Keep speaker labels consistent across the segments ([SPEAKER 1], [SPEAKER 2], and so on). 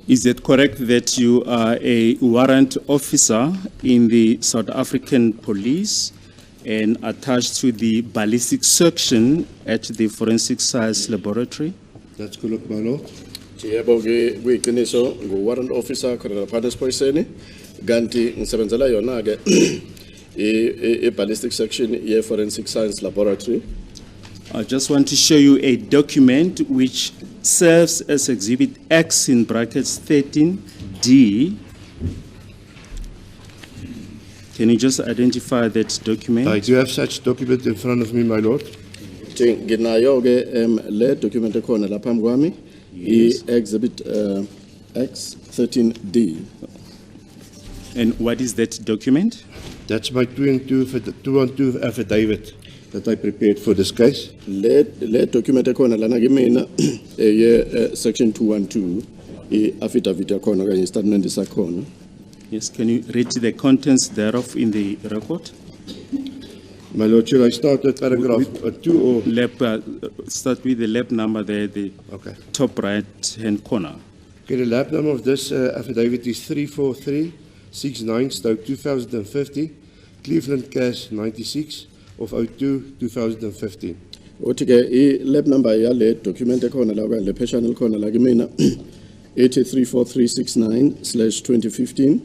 [SPEAKER 1] Is it correct that you are a warrant officer in the South African Police and attached to the ballistic section at the Forensic Science Laboratory?
[SPEAKER 2] That's correct, my lord.
[SPEAKER 3] Yebo kuyiqiniso ngu-warrant officer khona lapha esiphoyiseni kanti ngisebenzela yona ke ballistic section ye forensic science laboratory.
[SPEAKER 1] I just want to show you a document which serves as Exhibit X in brackets 13D. Can you just identify that document?
[SPEAKER 2] I do have such document in front of me, my lord.
[SPEAKER 3] Nginayo ke le document ekhona lapha phambi kwami Exhibit X 13D.
[SPEAKER 1] And what is that document?
[SPEAKER 2] That's my 212 affidavit that I prepared for this case.
[SPEAKER 3] Le document ekhona lana kimina ye section 212 affidavit yakhona kanye statement sakhona.
[SPEAKER 1] Yes, can you read the contents thereof in the record?
[SPEAKER 2] My lord, should I start with paragraph 2 or?
[SPEAKER 1] Start with the lab number there, the
[SPEAKER 2] Okay.
[SPEAKER 1] top right-hand corner.
[SPEAKER 2] Okay, the lab number of this affidavit is 34369/2050, Cleveland Cash 96 of 02/2015.
[SPEAKER 3] Uthi ke lab number yale document ekhona la le pheshana likhona la kimina 834369/2015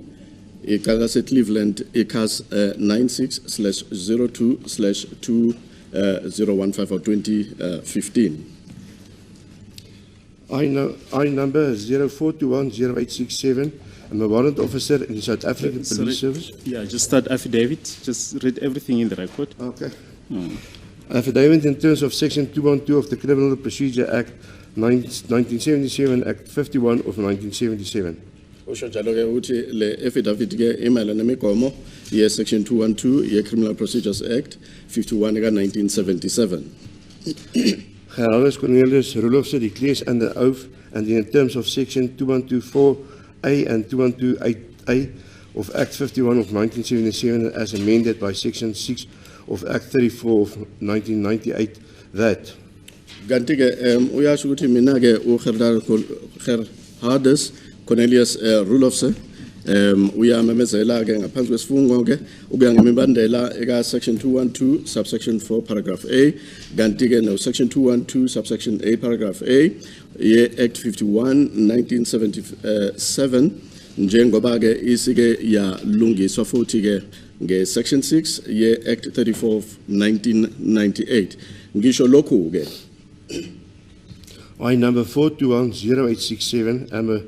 [SPEAKER 3] iqala se Cleveland iCAS 96/02/2015 or 2015.
[SPEAKER 2] I number 04210867. I'm a warrant officer in the South African Police Service.
[SPEAKER 1] Yeah, just start affidavit. Just read everything in the record.
[SPEAKER 2] Okay. Affidavit in terms of Section 212 of the Criminal Procedure Act 1977, Act 51 of 1977.
[SPEAKER 3] Usho njalo ke uthi le affidavit ke imayelana nemigomo ye section 212 ye Criminal Procedures Act 51 ka 1977.
[SPEAKER 2] Geraldus Cornelius Roelofse declares under oath and in terms of Section 2124A and 2128A of Act 51 of 1977 as amended by Section 6 of Act 34 of 1998 that
[SPEAKER 3] Kanti ke uyasho ukuthi mina ke Geraldus Cornelius Roelofse uyamemezela ke ngaphansi kwesifungo ke ukuya ngemibandela eka section 212 subsection 4 paragraph A kanti ke no section 212 subsection A paragraph A ye Act 51 1977 njengoba ke isike yalungiswa futhi ke nge section 6 ye Act 34 of 1998 ngisho lokhu ke
[SPEAKER 2] I number 4210867 am a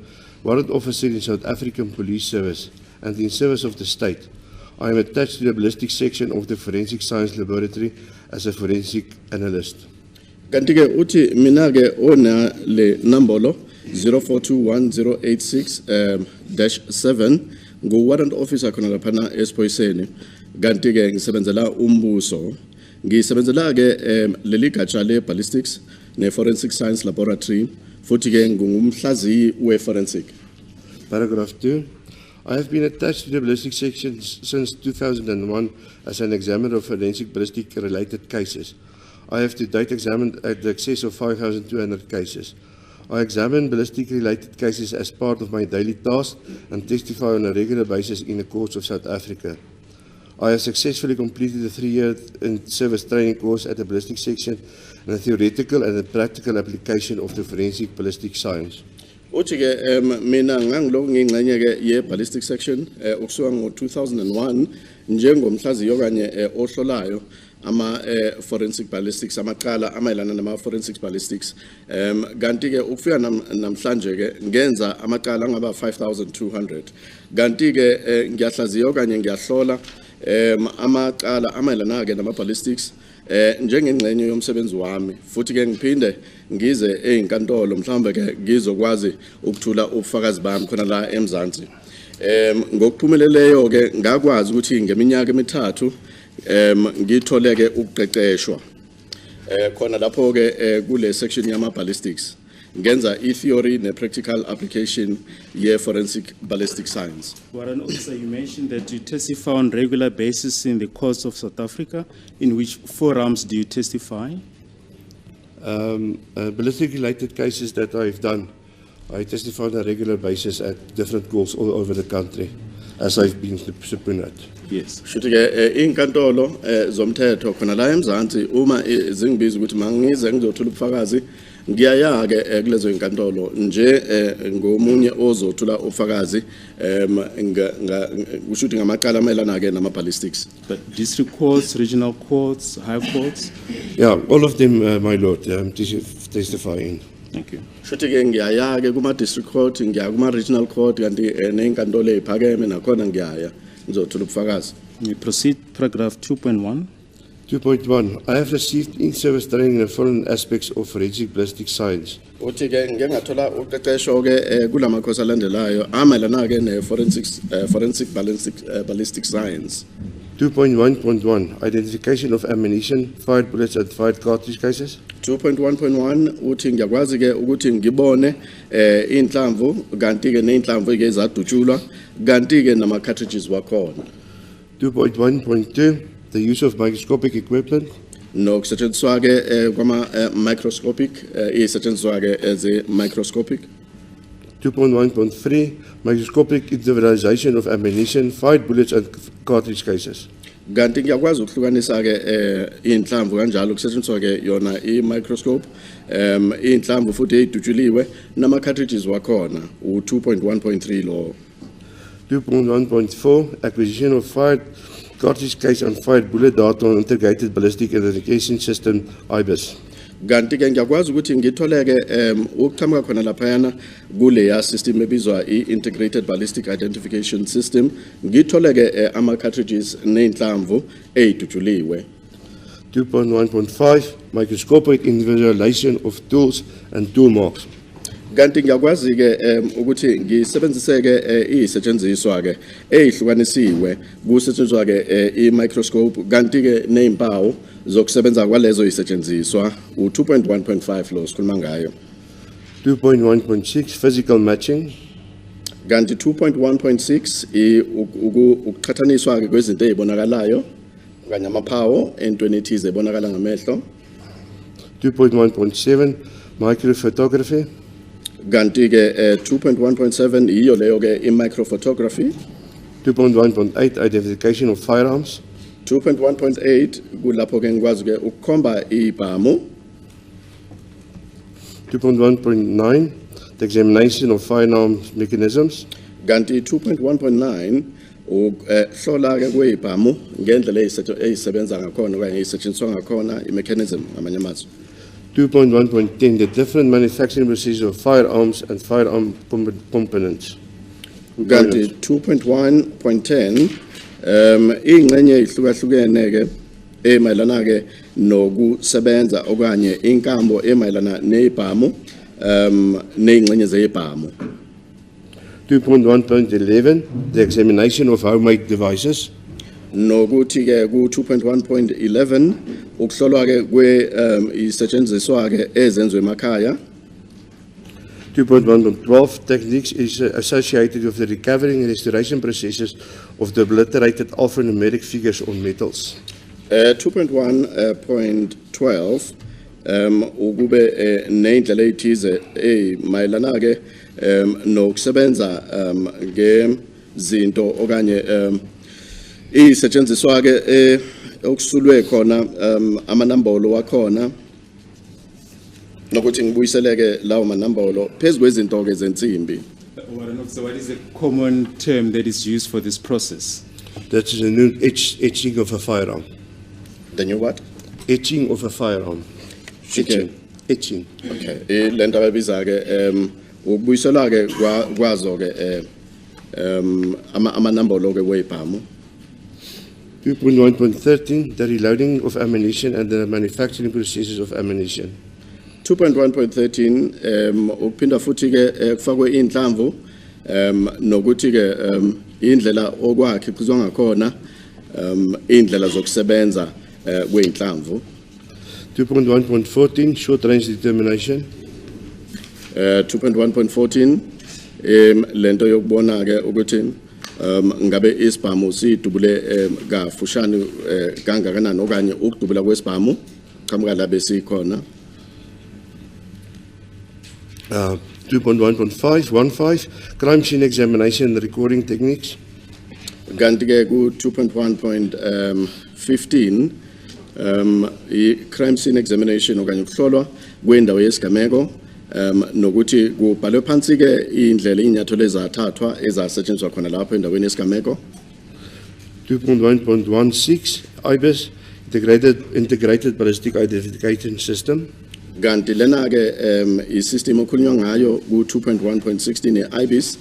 [SPEAKER 2] warrant officer in South African Police Service and in service of the state. I am attached to the ballistic section of the Forensic Science Laboratory as a forensic analyst.
[SPEAKER 3] Kanti ke uthi mina ke ona le nambolo 04210867 ngu warrant officer khona lapha esiphoyiseni kanti ke ngisebenzela umbuso ngisebenzela ke leli gatsha le ballistics ne forensic science laboratory futhi ke ngumhlaziyi we forensic.
[SPEAKER 2] Paragraph 2. I have been attached to the ballistic section since 2001 as an examiner of forensic ballistic related cases. I have to date examined at the excess of 5,200 cases. I examine ballistic related cases as part of my daily task and testify on a regular basis in the courts of South Africa. I have successfully completed a 3-year service training course at the ballistic section and a theoretical and a practical application of the forensic ballistic science.
[SPEAKER 3] Uthi ke mina ngangiloko ngingxenye ke ye ballistic section ukusuka ngo-2001 njengomhlaziyo kanye ohlolayo ama forensic ballistics amaqala amayelana nama forensic ballistics kanti ke ukufika namhlanje ke ngenza amaqala angaba 5200 kanti ke ngiyahlaziyo kanye ngiyahlola amaqala amayelana ke nama ballistics njengengxenye yomsebenzi wami futhi ke ngiphinde ngize ezinkantolo mhlawumbe ke ngizokwazi ukuthula ubufakazi bami khona la eMzansi ngokuphumeleleyo ke ngakwazi ukuthi ngeminyaka emithathu ngithole ke ukuqeqeshwa khona lapho ke kule section yama ballistics ngenza theory ne practical application ye forensic ballistic science.
[SPEAKER 1] Warrant officer, you mentioned that you testify on regular basis in the courts of South Africa. In which forums do you testify?
[SPEAKER 2] Ballistic related cases that I've done, I testify on a regular basis at different courts all over the country, as I've been subpoenaed.
[SPEAKER 1] Yes.
[SPEAKER 3] Shuthi-ke inkantolo zomthetho khona la eMzansi uma zingibiza ukuthi mangize ngizothula ubufakazi ngiyaya-ke kulezo inkantolo nje ngomunye ozothula ubufakazi kusho ukuthi ngamacala amayelana-ke nama-ballistics.
[SPEAKER 1] But district courts, regional courts, high courts?
[SPEAKER 2] Yeah, all of them, my lord, testifying.
[SPEAKER 1] Thank you.
[SPEAKER 3] Shuthi-ke ngiyaya-ke kuma-district court, ngiyaya kuma-regional court, kanti ney'nkantolo ey'phakeme nakhona ngiyaya ngizothula ubufakazi.
[SPEAKER 1] We proceed, paragraph 2.1.
[SPEAKER 2] 2.1. I have received in-service training in foreign aspects of forensic ballistic science.
[SPEAKER 3] Uthi-ke ngike ngathola uqeqesho-ke kulamakhosi alandelayo amayelana-ke ne-forensic ballistic science.
[SPEAKER 2] 2.1.1. Identification of ammunition, fired bullets and fired cartridge cases.
[SPEAKER 3] 2.1.1 uthi ngiyakwazi-ke ukuthi ngibone inhlamvu kanti-ke ney'nhlamvu-ke zadutshulwa kanti-ke nama-cartridges wakhona.
[SPEAKER 2] 2.1.2. The use of microscopic equipment.
[SPEAKER 3] Nokusetshenziswa-ke kwama-microscopic isetshenziswa-ke eze-microscopic.
[SPEAKER 2] 2.1.3. Microscopic individualization of ammunition, fired bullets and cartridge cases.
[SPEAKER 3] Kanti ngiyakwazi ukuhlukanisa-ke inhlamvu kanjalo kusetshenziswa-ke yona i-microscope inhlamvu futhi ey'dutshuliwe nama-cartridges wakhona u-2.1.3 lo.
[SPEAKER 2] 2.1.4. Acquisition of fired cartridge case and fired bullet data on integrated ballistic identification system IBIS.
[SPEAKER 3] Kanti-ke ngiyakwazi ukuthi ngitholeke ukuqhamuka khona laphayana kuleya system ebizwa i-integrated ballistic identification system ngitholeke ama-cartridges ney'nhlamvu ey'dutshuliwe.
[SPEAKER 2] 2.1.5. Microscopic individualization of tools and tool marks.
[SPEAKER 3] Kanti ngiyakwazi-ke ukuthi ngisebenzise-ke iyisetshenziswa-ke ey'hlukanisiwe kusetshenziswa-ke i-microscope kanti-ke ney'mpawu zokusebenza kwalezo yisetshenziswa u-2.1.5 lo sikhuluma ngayo.
[SPEAKER 2] 2.1.6. Physical matching.
[SPEAKER 3] Kanti 2.1.6 ukuqhathaniswa-ke kwezinto ey'bonakalayo kanye amaphawu entweni ethize ebonakala ngamehlo.
[SPEAKER 2] 2.1.7. Microphotography.
[SPEAKER 3] Kanti-ke 2.1.7 iyo leyo-ke i-microphotography.
[SPEAKER 2] 2.1.8. Identification of firearms.
[SPEAKER 3] 2.1.8 kulapho-ke ngikwazi-ke ukukhomba ibhamu.
[SPEAKER 2] 2.1.9. The examination of firearms mechanisms.
[SPEAKER 3] Kanti 2.1.9 ukuhlola-ke kwey'bhamu ngendlela eyisebenza ngakhona okanye eyisetshenziswa ngakhona i-mechanism ngamanye amazwi.
[SPEAKER 2] 2.1.10. The different manufacturing procedures of firearms and firearm components.
[SPEAKER 3] Kanti 2.1.10 ingxenye ey'hlukahlukene-ke emayelana-ke nokusebenza okanye inkambo emayelana ney'bhamu ney'ngxenye zey'bhamu.
[SPEAKER 2] 2.1.11. The examination of homemade devices.
[SPEAKER 3] Nokuthi-ke ku-2.1.11 ukuhlolwa-ke isetshenziswa-ke ezenziwe emakhaya.
[SPEAKER 2] 2.1.12. Techniques is associated with the recovery and restoration processes of the obliterated alphanumeric figures on metals.
[SPEAKER 3] 2.1.12 ukube ney'ndlela ey'thize mayelana-ke nokusebenza ngezinto okanye isetshenziswa-ke okusulwe khona amanambolo wakhona nokuthi ngibuyiseleke lawo manambolo phezu kwezinto-ke zensimbi.
[SPEAKER 1] So what is a common term that is used for this process?
[SPEAKER 2] That is a new etching of a firearm.
[SPEAKER 3] The new what?
[SPEAKER 2] Etching of a firearm.
[SPEAKER 3] Etching.
[SPEAKER 2] Etching.
[SPEAKER 3] Okay. Le nto abayibiza-ke ukubuyiselwa-ke kwazo-ke amanambolo-ke wey'bhamu.
[SPEAKER 2] 2.1.13. The reloading of ammunition and the manufacturing processes of ammunition.
[SPEAKER 3] 2.1.13 ukuphinda futhi-ke kufakwe inhlamvu nokuthi-ke indlela okwakhiqizwa ngakhona indlela zokusebenza kwey'nhlamvu.
[SPEAKER 2] 2.1.14. Short range determination.
[SPEAKER 3] 2.1.14 lento yokubona-ke ukuthi ngabe isibhamu sidubule kafushane kangakanani okanye ukudubula kwesibhamu qhamuka la besikhona.
[SPEAKER 2] 2.1.5 crime scene examination and recording techniques.
[SPEAKER 3] Kanti-ke ku 2.1.15 i-crime scene examination okanye ukuhlolwa kwendawo yesigameko nokuthi kubhalwe phansi-ke indlela inyathelo ezathathwa ezasetshenziswa khona lapho endaweni yesigameko.
[SPEAKER 2] 2.1.16 IBIS integrated ballistic identification system.
[SPEAKER 3] Kanti lena-ke i-system okhulunywa ngayo ku 2.1.16 ye-IBIS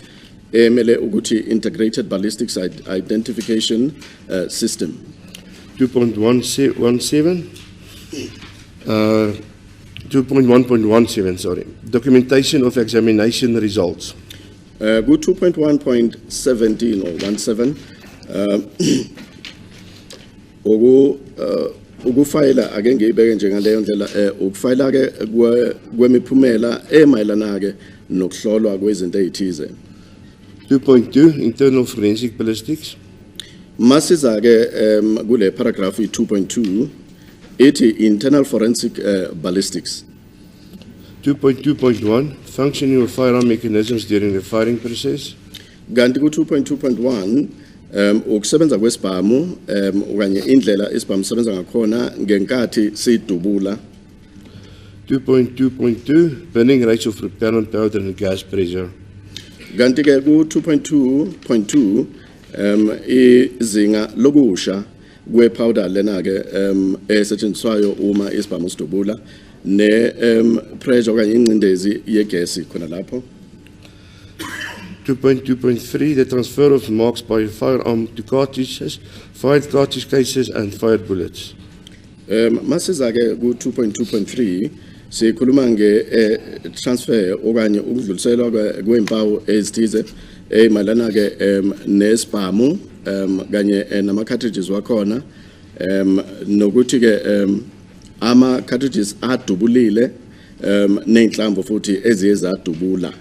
[SPEAKER 3] emele ukuthi integrated ballistics identification system.
[SPEAKER 2] 2.1.17, sorry. Documentation of examination results.
[SPEAKER 3] Ku 2.1.17 or 17 ukufayila ake ngiyibeke njengaleyo ndlela ukufayila ke kwemiphumela emayelana ke nokuhlolwa kwezinto ezithize.
[SPEAKER 2] 2.2 internal forensic ballistics.
[SPEAKER 3] Masiza ke kule paragraph 2.2 ithi internal forensic ballistics.
[SPEAKER 2] 2.2.1 functioning of firearm mechanisms during the firing process.
[SPEAKER 3] Kanti ku 2.2.1 ukusebenza kwesibhamu okanye indlela isibhamu sebenza ngakhona ngenkathi sidubula.
[SPEAKER 2] 2.2.2 burning rates of propellant powder and gas pressure.
[SPEAKER 3] Kanti ke ku 2.2.2 izinga lokusha kwe-powder lena ke esetshenziswayo uma isibhamu sidubula ne pressure okanye ingcindezi yegesi khona lapho.
[SPEAKER 2] 2.2.3 the transfer of marks by firearm to cartridges, fired cartridge cases and fired bullets.
[SPEAKER 3] Masiza ke ku 2.2.3 sikhuluma nge transfer okanye ukudluliselwa kwempawu ezithize ezimalana ke nesibhamu kanye nama cartridges wakhona nokuthi ke ama cartridges adubulile nenhlamvu futhi eziye zadubula.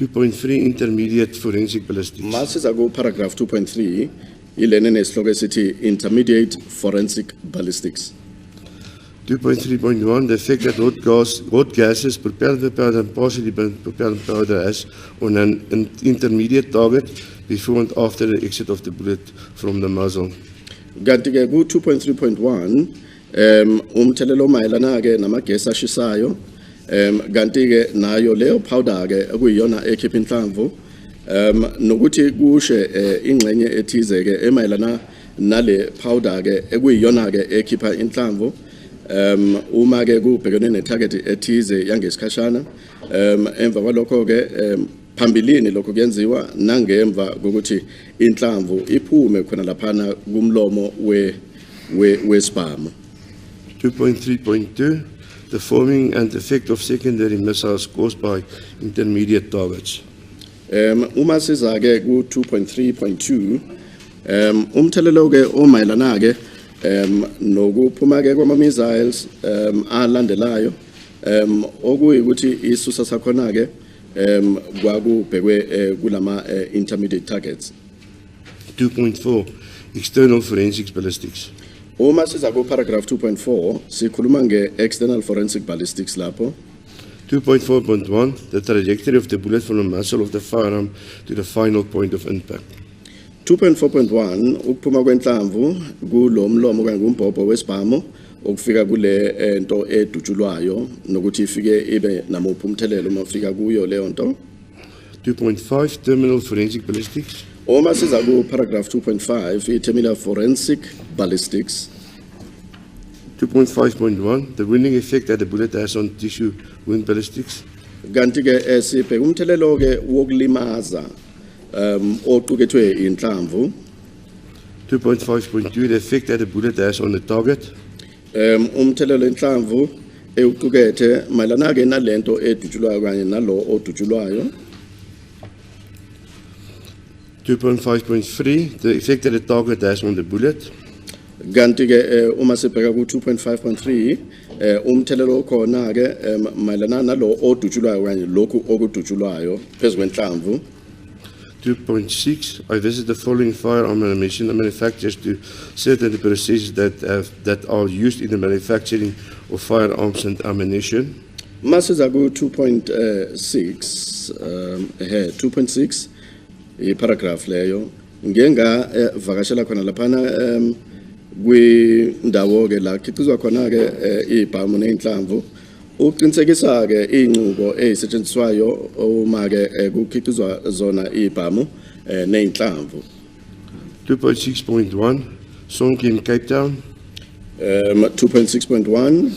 [SPEAKER 2] 2.3 intermediate forensic ballistics.
[SPEAKER 3] Masiza ku paragraph 2.3 ilene nesihloko esithi intermediate forensic ballistics.
[SPEAKER 2] 2.3.1 the effect that hot gases, propellant powder and partially burnt propellant powder has on an intermediate target before and after the exit of the bullet from the muzzle.
[SPEAKER 3] Kanti ke ku 2.3.1 umthelelo mayelana ke namagesi ashisayo kanti ke nayo leyo powder ke ekuyiyona ekhipha inhlamvu nokuthi kushe ingxenye ethize ke emayelana nale powder ke ekuyiyona ke ekhipha inhlamvu uma ke kubhekene ne target ethize yangesikhashana emva kwalokho ke phambilini lokho kuyenziwa nangemva kokuthi inhlamvu iphume khona laphana kumlomo wesibhamu.
[SPEAKER 2] 2.3.2 the forming and effect of secondary missiles caused by intermediate targets.
[SPEAKER 3] Uma siza ke ku 2.3.2 umthelelo ke omayelana ke nokuphuma ke kwama missiles alandelayo okuyikuthi isusa sakhona ke kwakubhekwe kulama intermediate targets.
[SPEAKER 2] 2.4 external forensics ballistics.
[SPEAKER 3] Uma siza ku paragraph 2.4 sikhuluma nge external forensic ballistics lapho.
[SPEAKER 2] 2.4.1 the trajectory of the bullet from the muzzle of the firearm to the final point of impact.
[SPEAKER 3] 2.4.1 ukuphuma kwenhlamvu kulomlomo okanye kumbhobho wesibhamu ukufika kule into edutshulwayo nokuthi ifike ibe namuphi umthelelo uma ufika kuyo leyo nto.
[SPEAKER 2] 2.5 terminal forensic ballistics.
[SPEAKER 3] Uma siza ku paragraph 2.5 i-terminal forensic ballistics.
[SPEAKER 2] 2.5.1 the wounding effect that the bullet has on tissue wound ballistics.
[SPEAKER 3] Kanti ke sibheka umthelelo ke wokulimaza oqukethwe inhlamvu.
[SPEAKER 2] 2.5.2 the effect that the bullet has on the target.
[SPEAKER 3] Umthelelo inhlamvu euqukethe mayelana ke nalento edutshulwayo kanye nalo odutshulwayo.
[SPEAKER 2] 2.5.3 the effect that the target has on the bullet.
[SPEAKER 3] Kanti ke uma sibheka ku 2.5.3 umthelelo khona ke mayelana nalo odutshulwayo kanye lokhu okudutshulwayo phezulu kwenhlamvu.
[SPEAKER 2] 2.6 I visit the following firearm and ammunition manufacturers to certain the processes that are used in the manufacturing of firearms and ammunition.
[SPEAKER 3] Masiza ku 2.6 2.6 paragraph leyo ngenga vakashela khona laphana kwindawo ke la khiqizwa khona ke ibhamu nenhlamvu uqinisekisa ke inqubo ezisetshenziswayo uma ke kukhiqizwa zona ibhamu nenhlamvu.
[SPEAKER 2] 2.6.1 Sonke in Cape Town.
[SPEAKER 3] 2.6.1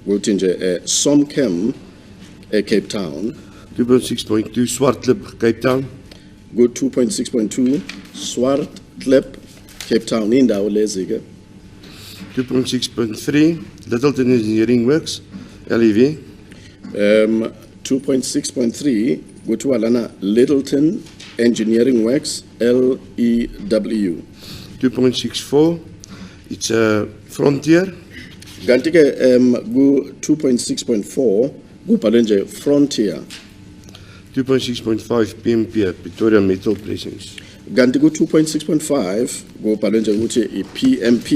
[SPEAKER 3] kuthi nje Somchem Cape Town.
[SPEAKER 2] 2.6.2 Swartklip Cape Town.
[SPEAKER 3] Go 2.6.2 Swartklip Cape Town indawo lezi ke.
[SPEAKER 2] 2.6.3 Littleton Engineering Works LEV.
[SPEAKER 3] 2.6.3 kuthiwa lana Littleton Engineering Works LEW.
[SPEAKER 2] 2.64 it's a Frontier.
[SPEAKER 3] Kanti ke ku 2.6.4 kubhalwe nje Frontier.
[SPEAKER 2] 2.6.5 PMP Pretoria Metal Pressings.
[SPEAKER 3] Kanti ku 2.6.5 kubhalwe nje ukuthi iPMP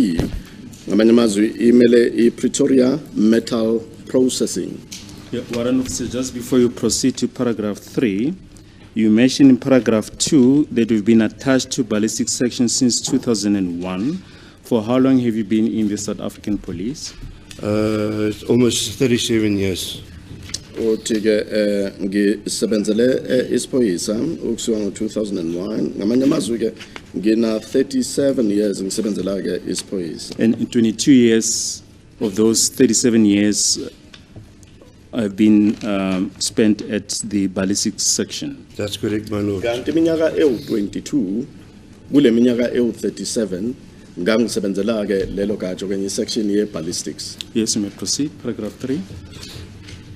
[SPEAKER 3] ngamanye amazwi imele iPretoria Metal Processing.
[SPEAKER 1] Yeah, Warrant Officer, just before you proceed to paragraph 3, you mentioned in paragraph 2 that you've been attached to ballistic section since 2001. For how long have you been in the South African Police?
[SPEAKER 2] It's almost 37 years.
[SPEAKER 3] Uthi ke ngisebenzele isiphoyisa ukusuka ngo-2001 ngamanye amazwi ke ngina 37 years ngisebenzela ke isiphoyisa.
[SPEAKER 1] And in 22 years of those 37 years have been spent at the ballistic section.
[SPEAKER 2] That's correct, my lord.
[SPEAKER 3] Kanti iminyaka ewu-22 kule minyaka ewu-37 ngangisebenzela ke lelo gatsha kwenye section ye ballistics.
[SPEAKER 1] Yes, you may proceed. Paragraph 3.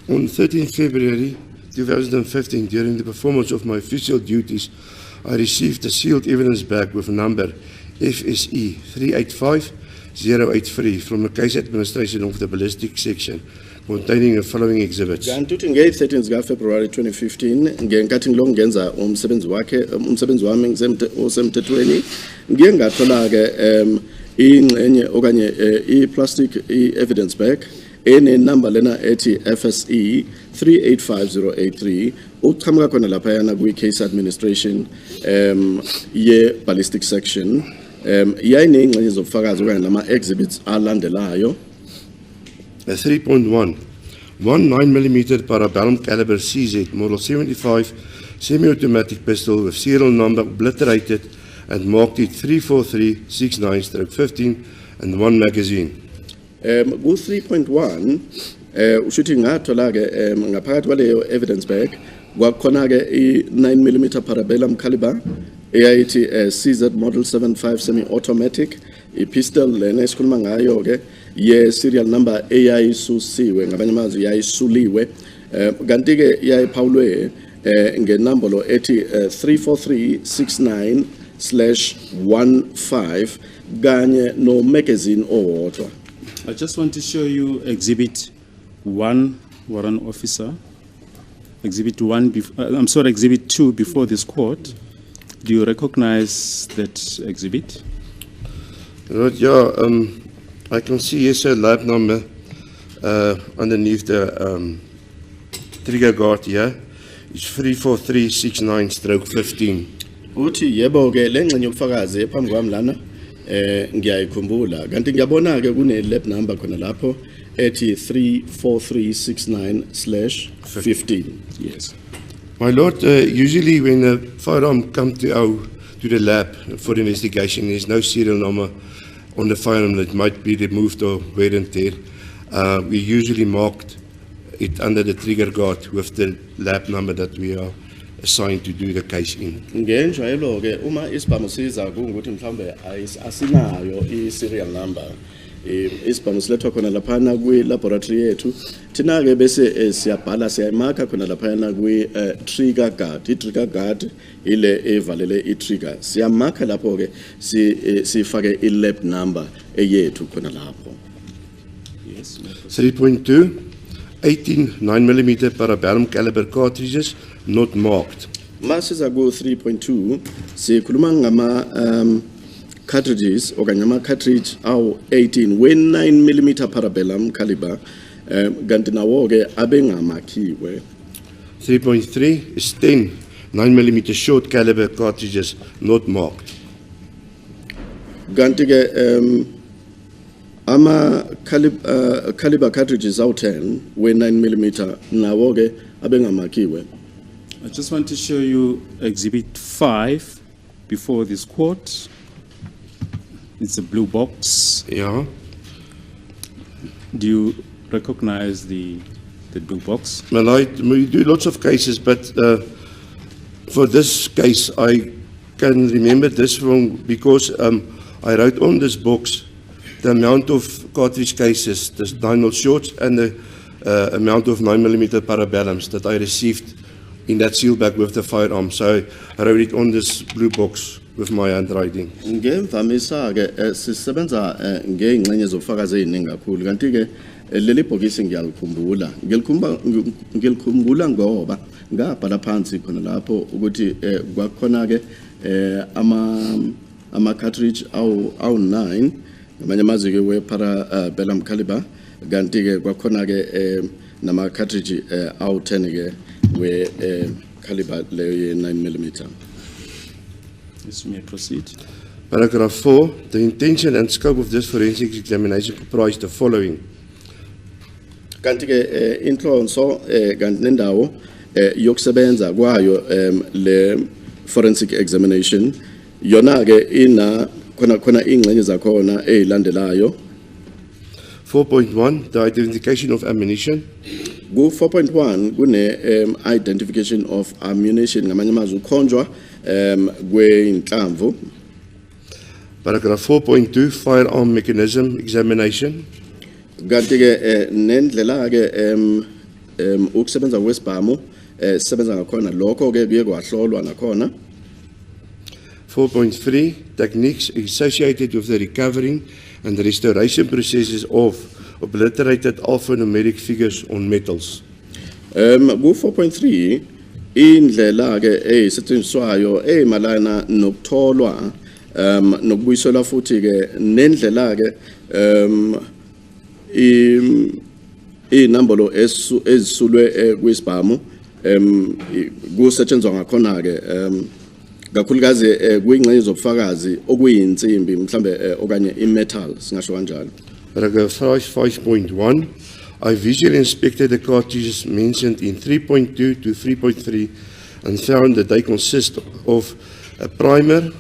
[SPEAKER 2] On 13 February 2015, during the performance of my official duties, I received a sealed evidence bag with number FSE 385083 from the case administration of the ballistic section, containing the following exhibits.
[SPEAKER 3] Kanti uthi nge-13 zika February 2015 ngenkathi ngiloko ngenza umsebenzi wami osemthethweni ngiye ngathola ke ingxenye okanye i-plastic evidence bag ene number lena ethi FSE 385083 uqhamuka khona lapha yana kwi-case administration ye ballistic section yayinengxenye zobufakazi okanye nama exhibits alandelayo.
[SPEAKER 2] 3.1 one 9mm parabellum caliber CZ model 75 semi-automatic pistol with serial number obliterated and marked it 34369/15 and one magazine.
[SPEAKER 3] Ku 3.1 ushuthi ngathola ke ngaphakathi kwaleyo evidence bag kwakhona ke i-9mm parabellum caliber eyayithi CZ model 75 semi-automatic i-pistol lena esikhuluma ngayo ke ye serial number eyayisusiwe ngabanye amazwi yayisuliwe kanti ke yayiphawulwe ngenombolo ethi 34369/15 kanye no magazine owodwa.
[SPEAKER 1] I just want to show you Exhibit 1, Warrant Officer. Exhibit 1, Exhibit 2 before this court. Do you recognize that exhibit?
[SPEAKER 2] Right, yeah, I can see here's a lab number underneath the trigger guard here. It's 34369/15.
[SPEAKER 3] Uthi yebo ke lengxenye yobufakazi ephambi kwami lana ngiyayikhumbula kanti ngiyabona ke kune lab number khona lapho ethi 34369/15.
[SPEAKER 1] Yes.
[SPEAKER 2] My lord, usually when a firearm comes to the lab for investigation, there's no serial number on the firearm that might be removed or wear and tear. We usually marked it under the trigger guard with the lab number that we are assigned to do the case in.
[SPEAKER 3] Ngenjwayelo ke uma isibhamu siza kungukuthi mhlawumbe asinayo i-serial number isibhamu silethwa khona laphana kwi-laboratory yethu thina ke bese siyabhala siyayimarka khona laphana kwi-trigger guard. I-trigger guard ile evalele i-trigger siyamarka lapho ke sifake i-lab number eyethu khona lapho.
[SPEAKER 1] Yes.
[SPEAKER 2] 3.2 18 9mm parabellum caliber cartridges not marked.
[SPEAKER 3] Masiza ku 3.2 sikhuluma ngama cartridges okanye ama cartridge awu 18 we 9mm parabellum caliber kanti nawo ke abengamakhiwe.
[SPEAKER 2] 3.3 is 10 9mm short caliber cartridges not marked.
[SPEAKER 3] Kanti ke caliber cartridges awu 10 we 9mm nawo ke abengamakhiwe.
[SPEAKER 1] I just want to show you Exhibit 5 before this quote. It's a blue box.
[SPEAKER 2] Yeah.
[SPEAKER 1] Do you recognize the blue box?
[SPEAKER 2] Well, we do lots of cases, but for this case, I can remember this one because I wrote on this box the amount of cartridge cases, the 9mm shorts, and the amount of 9mm parabellums that I received in that seal bag with the firearm. So I wrote it on this blue box with my handwriting.
[SPEAKER 3] Ngemvamisa ke sisebenza ngeingxenye zofakazi eziningi kakhulu kanti ke leli bhokisi ngiyalikhumbula ngoba ngabhala phansi khona lapho ukuthi kwakhona ke ama cartridge awu 9 ngamanye amazwi ke we parabellum caliber kanti ke kwakhona ke nama cartridge awu 10 ke we caliber leyo 9mm.
[SPEAKER 1] Yes, you may proceed.
[SPEAKER 2] Paragraph 4, the intention and scope of this forensic examination comprise the following.
[SPEAKER 3] Kanti ke inhlonso kanti nendawo yokusebenza kwayo le forensic examination yona ke ina khona ingxenye zakhona ezilandelayo.
[SPEAKER 2] 4.1, the identification of ammunition.
[SPEAKER 3] Go 4.1 kune identification of ammunition ngamanye amazwi ukhonjwa kweinhlamvu.
[SPEAKER 2] Paragraph 4.2, firearm mechanism examination.
[SPEAKER 3] Kanti ke nendlela ke ukusebenza kwesibhamu sebenza ngakhona lokho ke kuye kwahlolwa nakhona.
[SPEAKER 2] 4.3, techniques associated with the recovering and restoration processes of obliterated alphanumeric figures on metals.
[SPEAKER 3] Ku 4.3 indlela ke ezisetshenziswayo ezimalana nokutholwa nokubuyiselwa futhi ke nendlela ke inambolo ezisulwe kwisibhamu kusetshenzwa ngakhona ke kakhulukazi kwingxenye zobufakazi okuyinsimbi mhlambe okanye imetal singasho kanjalo.
[SPEAKER 2] Paragraph 5.1, I visually inspected the cartridges mentioned in 3.2 to 3.3 and found that they consist of a primer,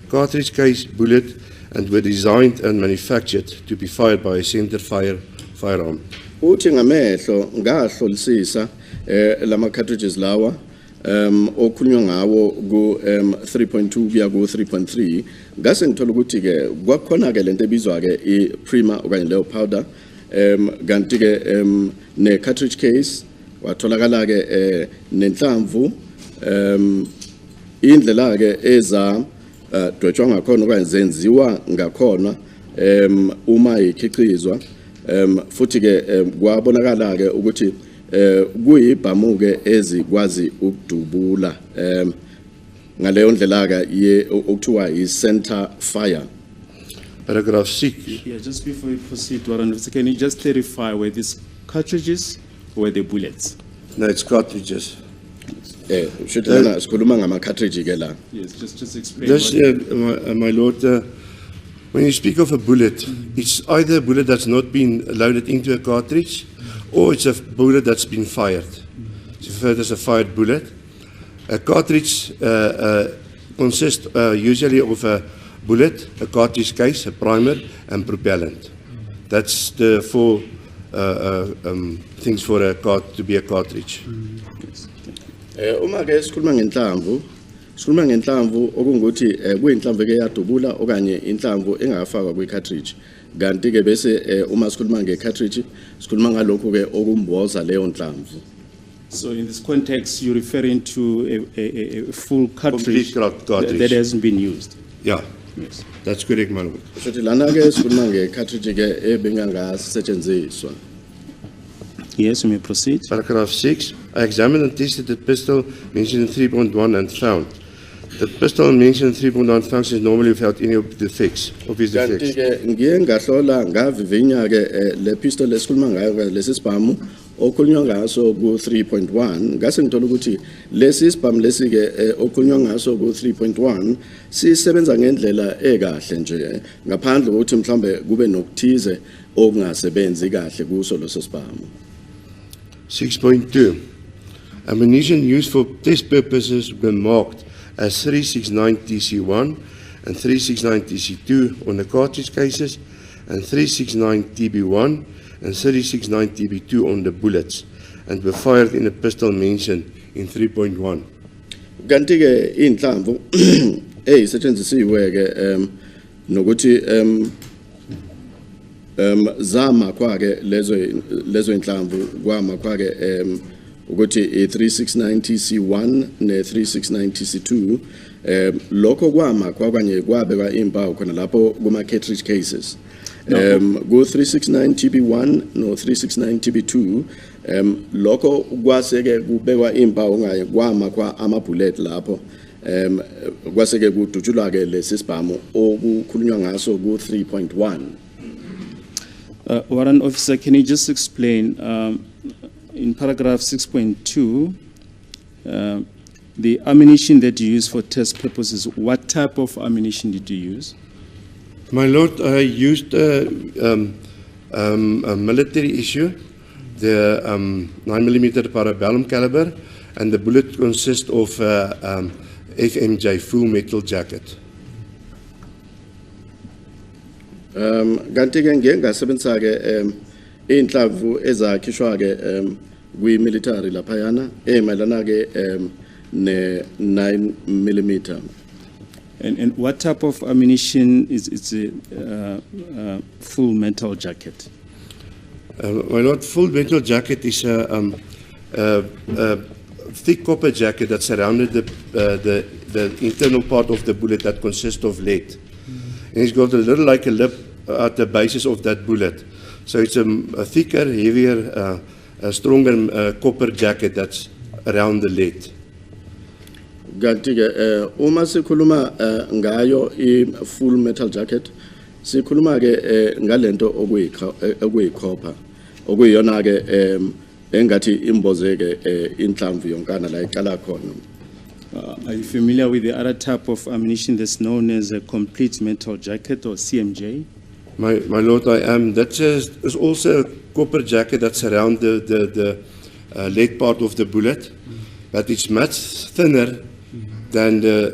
[SPEAKER 2] cartridge case, bullet, and were designed and manufactured to be fired by a center fire firearm.
[SPEAKER 3] Uthi ngamehlo ngahlolisisa lama cartridges lawa okhulunywa ngawo ku 3.2 kuya ku 3.3 ngase ngithola ukuthi ke kwakhona ke lento ebizwa ke i-primer okanye leyo powder kanti ke ne cartridge case watholakala ke nenhlamvu indlela ke eza dwetshwa ngakhona okanye zenziwa ngakhona uma ikhicizwa futhi ke kwabonakala ke ukuthi kuyibhamu ke ezikwazi ukudubula ngaleyo ndlela ke okuthiwa i-center fire.
[SPEAKER 2] Paragraph 6.
[SPEAKER 1] Yeah, just before you proceed, Warren, can you just clarify where these cartridges or the bullets?
[SPEAKER 2] No, it's cartridges.
[SPEAKER 3] Should lana sikhuluma ngama cartridge ke la.
[SPEAKER 1] Yes, just explain.
[SPEAKER 2] This, my lord, when you speak of a bullet, it's either a bullet that's not been loaded into a cartridge or it's a bullet that's been fired. It's referred as a fired bullet. A cartridge consists usually of a bullet, a cartridge case, a primer, and propellant. That's the four things for a to be a cartridge.
[SPEAKER 3] Uma ke sikhuluma ngenhlamvu okungukuthi kuyinhlamvu ke yadubula okanye inhlamvu engafakwa kwi cartridge. Kanti ke bese uma sikhuluma nge-cartridge sikhuluma ngalokho ke okumboza leyo nhlamvu.
[SPEAKER 1] So in this context, you're referring to a full cartridge
[SPEAKER 2] cartridge
[SPEAKER 1] that hasn't been used.
[SPEAKER 2] Yeah,
[SPEAKER 1] Yes.
[SPEAKER 2] that's correct, my lord.
[SPEAKER 3] Shothi lana ke sikhuluma nge-cartridge ke ebengangasisetshenziswa.
[SPEAKER 1] Yes, you may proceed.
[SPEAKER 2] Paragraph 6. I examined and tested the pistol mentioned in 3.1 and found The pistol mentioned 3.1 functions normally without any of the defects, obvious
[SPEAKER 3] Kanti
[SPEAKER 2] defects.
[SPEAKER 3] ke ngiye ngahlola ngavivinya ke le pistol esikhuluma ngayo ke lesi sibhamu okhulunywa ngaso ku 3.1 ngase ngithola ukuthi lesi sibhamu lesi ke okhulunywa ngaso ku 3.1 sisebenza ngendlela ekahle nje ngaphandle ukuthi mhlambe kube nokuthize okungasebenzi kahle kuso leso sibhamu.
[SPEAKER 2] 6.2. Ammunition used for test purposes were marked as 369 TC1 and 369 TC2 on the cartridge cases and 369 TB1 and 369 TB2 on the bullets and were fired in a pistol mentioned in 3.1.
[SPEAKER 3] Kanti ke inhlamvu ezisetshenzisiwe ke nokuthi zama kwake lezo inhlamvu kwama kwake ukuthi i369 TC1 ne369 TC2 lokho kwama kwakanye kwabekwa impawu khona lapho kuma cartridge cases ku 369 TB1 no 369 TB2 lokho kwaseke kubekwa impawu ngaye kwama kwa amabullet lapho kwaseke kudutshulwa ke lesi sibhamu okukhulunywa ngaso ku 3.1.
[SPEAKER 1] Warrant Officer, can you just explain in paragraph 6.2 the ammunition that you use for test purposes? What type of ammunition did you use?
[SPEAKER 2] My Lord, I used a military issue, the 9mm parabellum caliber, and the bullet consists of FMJ, full metal jacket.
[SPEAKER 3] Kanti ke ngeke ngasebenzisa ke inhlamvu ezakhishwa ke kwi military laphayana emayelana ke ne 9mm.
[SPEAKER 1] And what type of ammunition is a full metal jacket?
[SPEAKER 2] My Lord, full metal jacket is a thick copper jacket that surrounded the internal part of the bullet that consists of lead. And it's got a little like a lip at the basis of that bullet. So it's a thicker, heavier, stronger copper jacket that's around the lead.
[SPEAKER 3] Kanti ke uma sikhuluma ngayo I full metal jacket sikhuluma ke ngalento okuyicopper okuyiyona ke engathi imbozeke inhlamvu yonkana la iqala khona.
[SPEAKER 1] Are you familiar with the other type of ammunition that's known as a complete metal jacket or CMJ?
[SPEAKER 2] My Lord, I am. That is also a copper jacket that's around the lead part of the bullet, but it's much thinner than the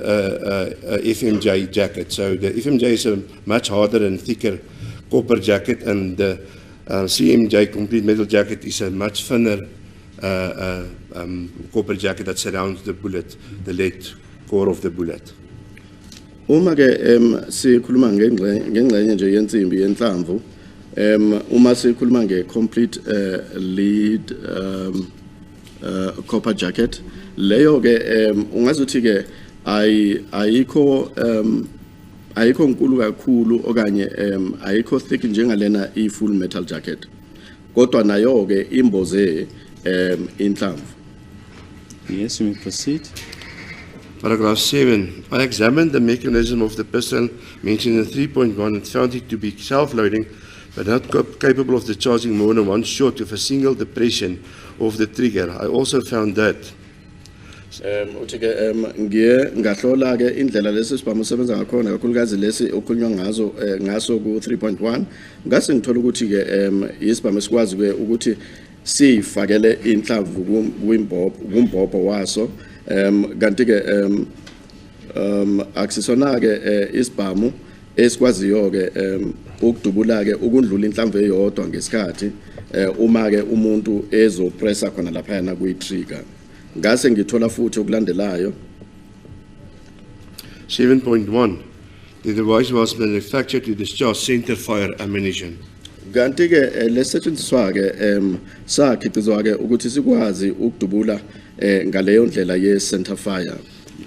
[SPEAKER 2] FMJ jacket. So the FMJ is a much harder and thicker copper jacket, and the CMJ complete metal jacket is a much thinner copper jacket that surrounds the bullet, the lead core of the bullet.
[SPEAKER 3] Uma ke sikhuluma ngengxenye nje yensimbi yenhlamvu uma sikhuluma nge complete lead copper jacket leyo ke ungazuthi ke ayikho nkulu kakhulu okanye ayikho thick njengalena I full metal jacket kodwa nayo ke imboze inhlamvu.
[SPEAKER 1] Yes, you may proceed.
[SPEAKER 2] Paragraph 7. I examined the mechanism of the pistol mentioned in 3.1 and found it to be self-loading, but not capable of discharging more than one shot with a single depression of the trigger. I also found that
[SPEAKER 3] uthi ke ngiye ngahlola ke indlela lesi sibhamu sebenza ngakhona kakhulukazi lesi okhulunywa ngaso ku 3.1 ngase ngithola ukuthi ke isibhamu esikwazi ke ukuthi sifakele inhlamvu kumbhobho waso kanti ke akusisona ke isibhamu esikwaziyo ke ukudubula ke ukundlula inhlamvu eyodwa ngesikhathi uma ke umuntu ezopressa khona lapha kwi trigger ngase ngithola futhi okulandelayo.
[SPEAKER 2] 7.1. The device was manufactured to discharge center fire ammunition.
[SPEAKER 3] Kanti ke lesetshenziswa ke sakhiqizwa ke ukuthi sikwazi ukudubula ngaleyo ndlela ye center fire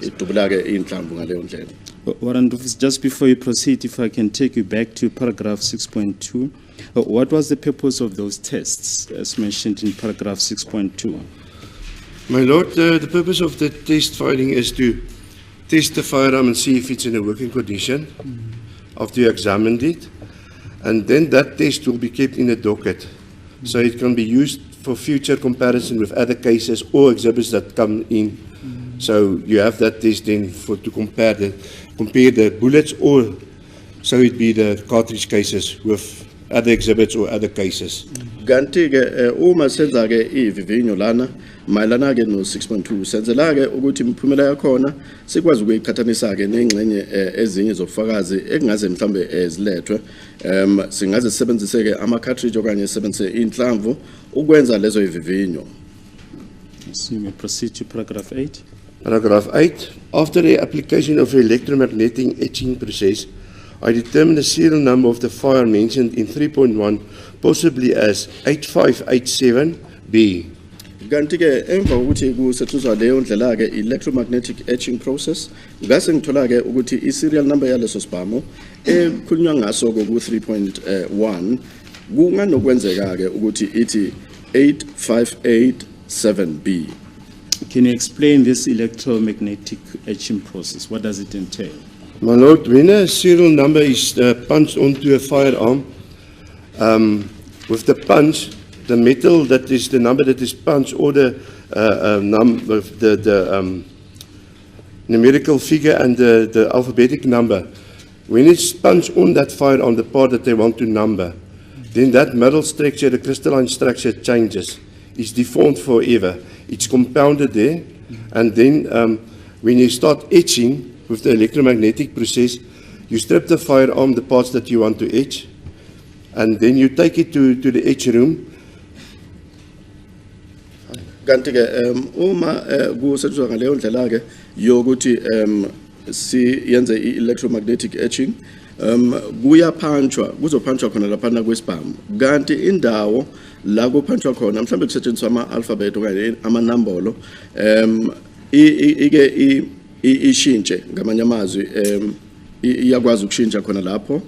[SPEAKER 3] idubula ke inhlamvu ngaleyo ndlela.
[SPEAKER 1] Warrant Officer, just before you proceed, if I can take you back to paragraph 6.2, what was the purpose of those tests as mentioned in paragraph 6.2?
[SPEAKER 2] My Lord, the purpose of the test firing is to test the firearm and see if it's in a working condition after you examined it. And then that test will be kept in a docket. So it can be used for future comparison with other cases or exhibits that come in. So you have that test then to compare the bullets, or so it be the cartridge cases with other exhibits or other cases.
[SPEAKER 3] Ganti-ke uma senza-ke ivivinyo lana mayelana-ke no 6.2 senzela-ke ukuthi imiphumela yakhona sikwazi ukuyiqhathanisa-ke nengxenye ezinye zobufakazi ekungaze mhlambe zilethwe singaze sisebenzise-ke ama-cartridge okanye sisebenzise inhlamvu ukwenza lezo ivivinyo.
[SPEAKER 1] So you may proceed to paragraph 8.
[SPEAKER 2] Paragraph 8. After the application of the electromagnetic etching process, I determine the serial number of the fire mentioned in 3.1, possibly as 8587B.
[SPEAKER 3] Kanti-ke emva kokuthi kusetshenziswa leyo ndlela-ke electromagnetic etching process, ngase ngithola-ke ukuthi i-serial number yaleso sibhamu ekhulunywa ngaso-ke ku-3.1 kunganokwenzeka-ke ukuthi ithi 8587B.
[SPEAKER 1] Can you explain this electromagnetic etching process? What does it entail?
[SPEAKER 2] My Lord, when a serial number is punched onto a firearm, with the punch, the metal that is the number that is punched, or the numerical figure and the alphabetic number, when it's punched on that firearm, the part that they want to number, then that metal structure, the crystalline structure, changes. It's deformed forever. It's compounded there, and then when you start etching with the electromagnetic process, you strip the firearm, the parts that you want to etch, and then you take it to the etch room.
[SPEAKER 3] Kanti-ke uma kusetshenziswa ngaleyo ndlela-ke yokuthi siyenze i-electromagnetic etching, kuzophantshwa khona laphana kwesibhamu. Kanti indawo la kuphantshwa khona mhlawumbe kusetshenziswa ama-alphabet okanye amanambolo ike ishintshe ngamanye amazwi iyakwazi ukushintsha khona lapho.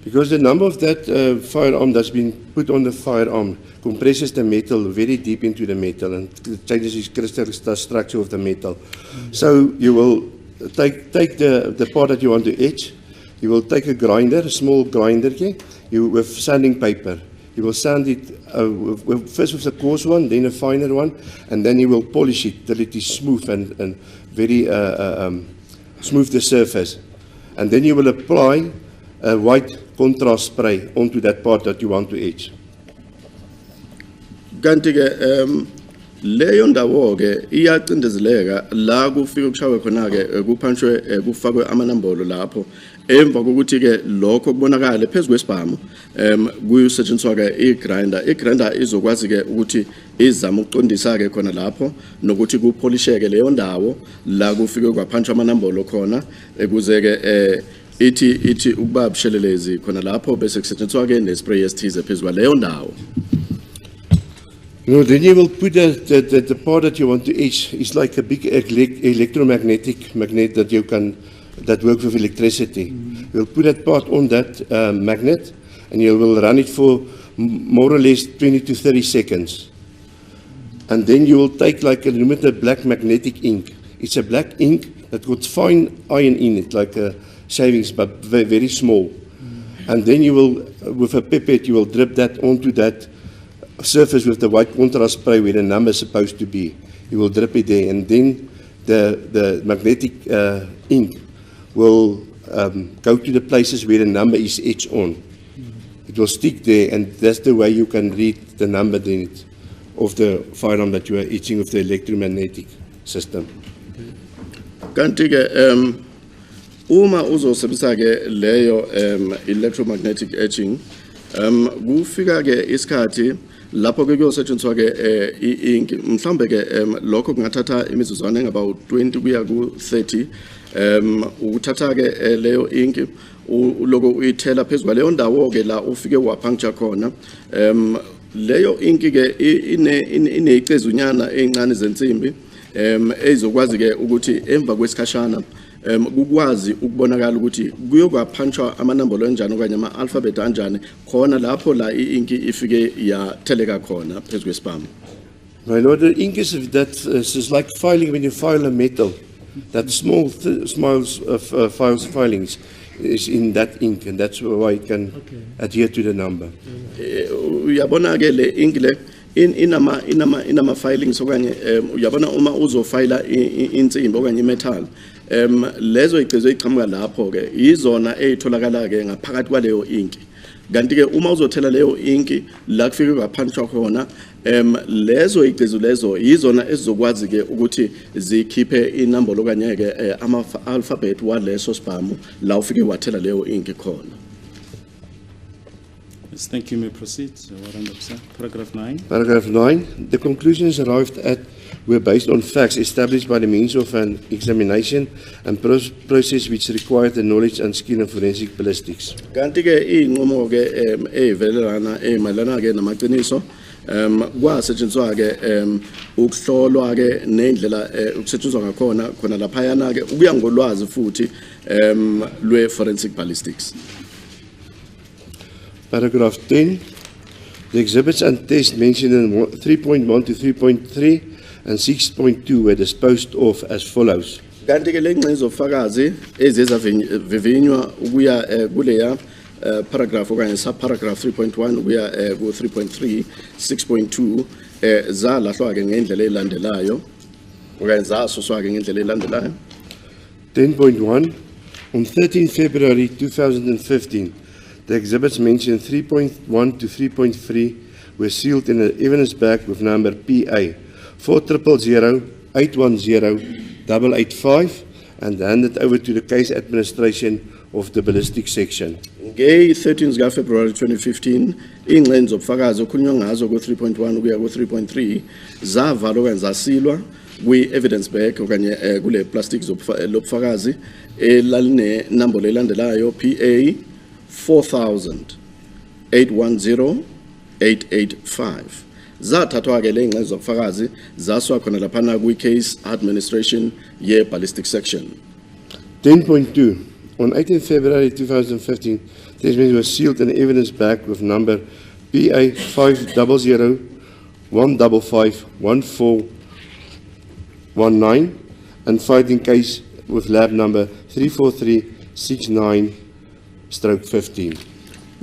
[SPEAKER 2] Because the number of that firearm that's been put on the firearm compresses the metal very deep into the metal and changes the crystal structure of the metal. So you will take the part that you want to etch. You will take a grinder, a small grinder, with sanding paper. You will sand it first with a coarse one, then a finer one, and then you will polish it till it is smooth and very smooth the surface. And then you will apply a white contrast spray onto that part that you want to etch.
[SPEAKER 3] Kanti-ke leyo ndawo-ke iyacindezeleka la kufika kushawe khona-ke kuphantshwe kufakwe amanambolo lapho. Emva kokuthi-ke lokho kubonakale phezu kwesibhamu kuyosetshenziswa-ke i-grinder izokwazi-ke ukuthi izame ukuqondisa-ke khona lapho nokuthi kupholisheke leyo ndawo la kufike kwaphantshwa amanambolo khona ukuze-ke ithi ukuba bushelelezi khona lapho bese kusetshenziswa-ke nespray esithize phezu kwaleyo ndawo.
[SPEAKER 2] No, then you will put the part that you want to etch is like a big electromagnetic magnet that works with electricity. You'll put that part on that magnet, and you will run it for more or less 20 to 30 seconds. And then you will take like a limited black magnetic ink. It's a black ink that got fine iron in it, like a shavings, but very small. And then you will, with a pipette, you will drip that onto that surface with the white contrast spray where the number is supposed to be. You will drip it there, and then the magnetic ink will go to the places where the number is etched on. It will stick there, and that's the way you can read the number then of the firearm that you are etching with the electromagnetic system.
[SPEAKER 3] Kanti-ke uma uzosebenzisa-ke leyo electromagnetic etching kufika-ke isikhathi lapho-ke kuyosetshenziswa-ke i-ink mhlawumbe-ke lokho kungathatha imizuzwana engaba u-20 kuya ku-30 ukuthatha-ke leyo ink uloko uyithela phezu kwaleyo ndawo-ke la ufike wapuncture khona leyo ink-ke iney'cezunyana ey'ncane zensimbi ezokwazi-ke ukuthi emva kwesikhashana kukwazi ukubonakala ukuthi kuyokwaphantshwa amanambolo enjani okanye ama-alphabet anjani khona lapho la i-inki ifike yatheleka khona phezu kwesibhamu.
[SPEAKER 2] My Lord, the ink is like filing when you file a metal. that small filings is in that ink, and that's why it can adhere to the number.
[SPEAKER 3] Uyabona ke le ink le inama filings okanye uyabona uma uzofila insimbi okanye metal lezo icezo iqhamuka lapho ke izona ezitholakala ke ngaphakathi kwaleyo ink. Kanti ke uma uzothela leyo ink la kufike kwapunchwa khona lezo icezo lezo izona ezizokwazi ke ukuthi zikhiphe inombolo okanye ke ama alphabet waleso sibhamu la ufike wathela leyo ink khona.
[SPEAKER 1] Yes, thank you. May proceed. Warrant Officer. Paragraph 9.
[SPEAKER 2] Paragraph 9. The conclusions arrived at were based on facts established by the means of an examination and process which required the knowledge and skill of forensic ballistics.
[SPEAKER 3] Kanti ke inqumo ke evelelana emalana ke namaqiniso kwasetshenziswa ke ukuhlolwa ke nendlela ukusetshenziswa ngakhona khona lapha yana ke ukuya ngolwazi futhi lwe forensic ballistics.
[SPEAKER 2] Paragraph 10. The exhibits and tests mentioned in 3.1 to 3.3 and 6.2 were disposed of as follows.
[SPEAKER 3] Kanti ke lengxenye zofakazi ezizavivinywa ukuya kuleya paragraph okanye subparagraph 3.1 ukuya ku 3.3 6.2 zalahlwa ke ngendlela elandelayo okanye zasuswa ke ngendlela elandelayo.
[SPEAKER 2] 10.1. On 13 February 2015, the exhibits mentioned 3.1 to 3.3 were sealed in an evidence bag with number PA 4000810-885 and handed over to the case administration of the ballistic section.
[SPEAKER 3] Ngey 13 February 2015, ingxenye zobufakazi okhulunywa ngazo ku 3.1 ukuya ku 3.3 zavalwa okanye zasilwa kwi-evidence bag okanye kule plastic zobufakazi elaline number elandelayo PA 400810885. Zathathwa ke le ngxenye zobufakazi zaswa khona laphana kwi-case administration ye-ballistic section.
[SPEAKER 2] 10.2. On 18 February 2015, these were sealed in an evidence bag with number PA 50015511419 and filed in case with lab number 34369/15.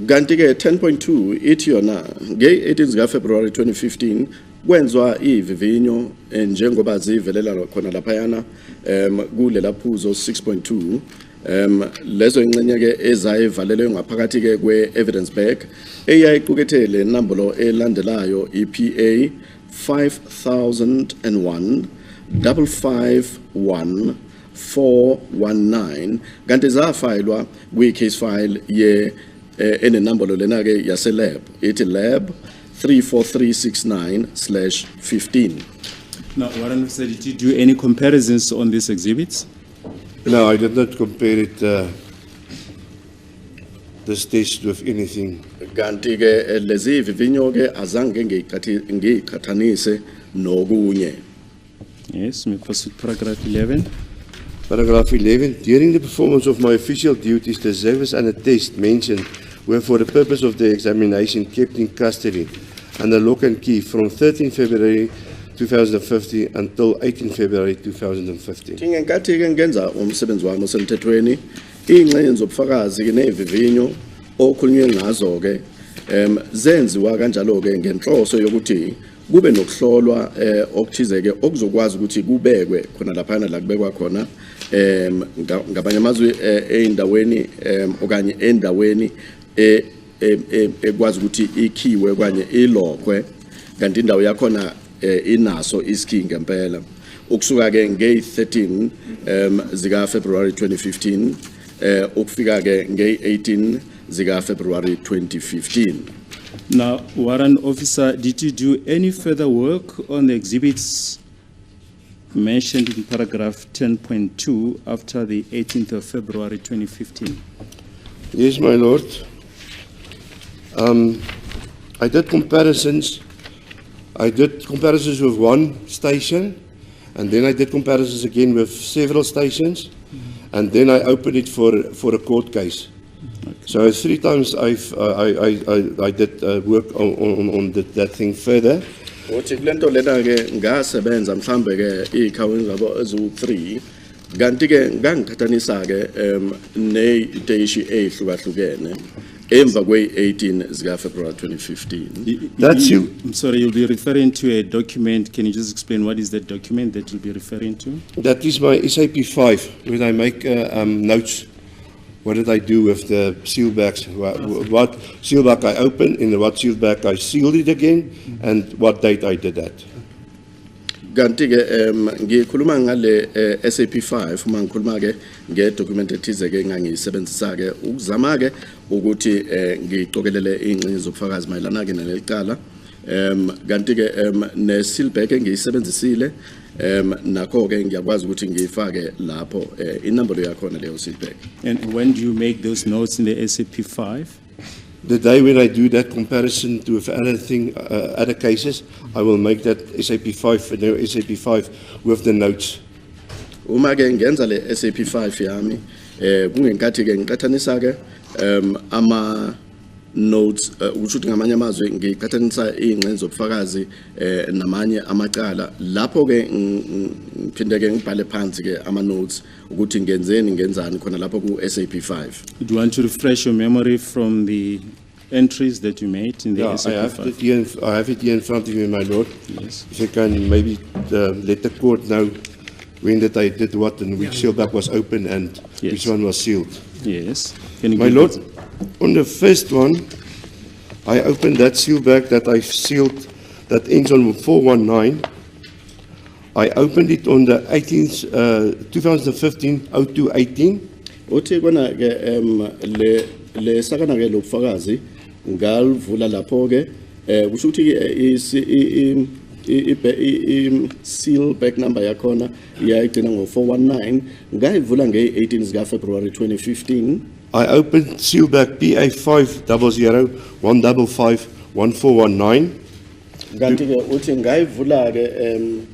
[SPEAKER 3] Kanti ke 10.2 ithi yona nge 18 February 2015 kwenzwa ivivinyo njengoba zivelela khona laphayana kulela phuzo 6.2 lezo ingxenye ke ezayivalelwe ngaphakathi ke kwe evidence bag eyayiqukethe le nombolo elandelayo EPA 5001-551-419 kanti zafayilwa kwi case file ye enenombolo lena ke yase lab ithi lab 34369/15.
[SPEAKER 1] Now, Warren Officer, did you do any comparisons on these exhibits?
[SPEAKER 2] No, I did not compare it, this test with anything.
[SPEAKER 3] Kanti ke lezi vivinyo ke azange ngiqhathanise nokunye.
[SPEAKER 1] Yes, may proceed. Paragraph 11.
[SPEAKER 2] Paragraph 11. During the performance of my official duties, the exhibits and the test mentioned were for the purpose of the examination kept in custody under lock and key from 13 February 2015 until 18 February 2015.
[SPEAKER 3] Ngenkathi ke ngenza umsebenzi wami osemthethweni ingxenye zobufakazi ke nevivinyo okhulunywe ngazo ke zenziwa kanjalo ke ngenhloso yokuthi kube nokuhlolwa okuthize ke okuzokwazi ukuthi kubekwe khona lapha la kubekwa khona ngabanye amazwi eindaweni okanye endaweni ekwazi ukuthi ikhiwe okanye ilokhwe kanti indawo yakhona inaso iski ngempela ukusuka ke nge 13 zika February 2015 ukufika ke nge 18 zika February 2015.
[SPEAKER 1] Now, Warrant Officer, did you do any further work on the exhibits mentioned in paragraph 10.2 after the 18th of February 2015?
[SPEAKER 2] Yes, my lord. I did comparisons. I did comparisons with one station, and then I did comparisons again with several stations, and then I opened it for a court case. Okay. So 3 times I did work on that thing further.
[SPEAKER 3] Uthi kulento lena ke ngasebenza mhlambe ke ikhawini zabo ezu 3 Kanti ke ngangithathanisa ke ne-dayishi ehlukahlukene emva kwe-18 zika February 2015.
[SPEAKER 2] That's you.
[SPEAKER 1] I'm sorry, you'll be referring to a document. Can you just explain what is that document that you'll be referring to?
[SPEAKER 2] That is my SAP 5, when I make notes. What did I do with the seal bags? What seal bag I opened, in what seal bag I sealed it again, and what date I did that.
[SPEAKER 3] Kanti ke ngikhuluma ngale SAP 5 uma ngikhuluma ke ngedocument ethize ke ngangiyisebenzisa ke ukuzama ke ukuthi ngiqokelele ingcingo zobufakazi mayelana ke nalelicala kanti ke ne seal bag engiyisebenzisile nakho ke ngiyakwazi ukuthi ngifake lapho inombolo yakho leyo seal bag.
[SPEAKER 1] And when do you make those notes in the SAP 5?
[SPEAKER 2] The day when I do that comparison to other cases, I will make that SAP 5, no, SAP 5 with the notes.
[SPEAKER 3] Uma ke ngenza le SAP 5 yami kungenkathi ke ngiqhathanisa ke ama notes ukuthi ngamanye amazwi ngiqhathanisa ingcenzo zobufakazi namanye amacala lapho ke ngiphinde ke ngibhale phansi ke ama notes ukuthi ngenzani khona lapho ku SAP 5.
[SPEAKER 1] Do you want to refresh your memory from the entries that you made in the
[SPEAKER 2] Yeah,
[SPEAKER 1] SAP 5?
[SPEAKER 2] I have it here in front of you, my lord.
[SPEAKER 1] Yes.
[SPEAKER 2] If you can maybe let the court know when that I did what and which seal bag was open and
[SPEAKER 1] Yes.
[SPEAKER 2] which one was sealed.
[SPEAKER 1] Yes. Can you
[SPEAKER 2] My
[SPEAKER 1] give
[SPEAKER 2] lord,
[SPEAKER 1] us-
[SPEAKER 2] on the first one, I opened that seal bag that I sealed that ends on 419. I opened it on the 18th, 2015-02-18.
[SPEAKER 3] Uthi kona ke le sakana ke lobufakazi ngalivula lapho ke kusho ukuthi i seal back number yakhona iyayigcina ngo419 ngayivula nge18 zika February 2015.
[SPEAKER 2] I opened seal bag PA 500 155 1419.
[SPEAKER 3] Kanti ke uthi ngayivula ke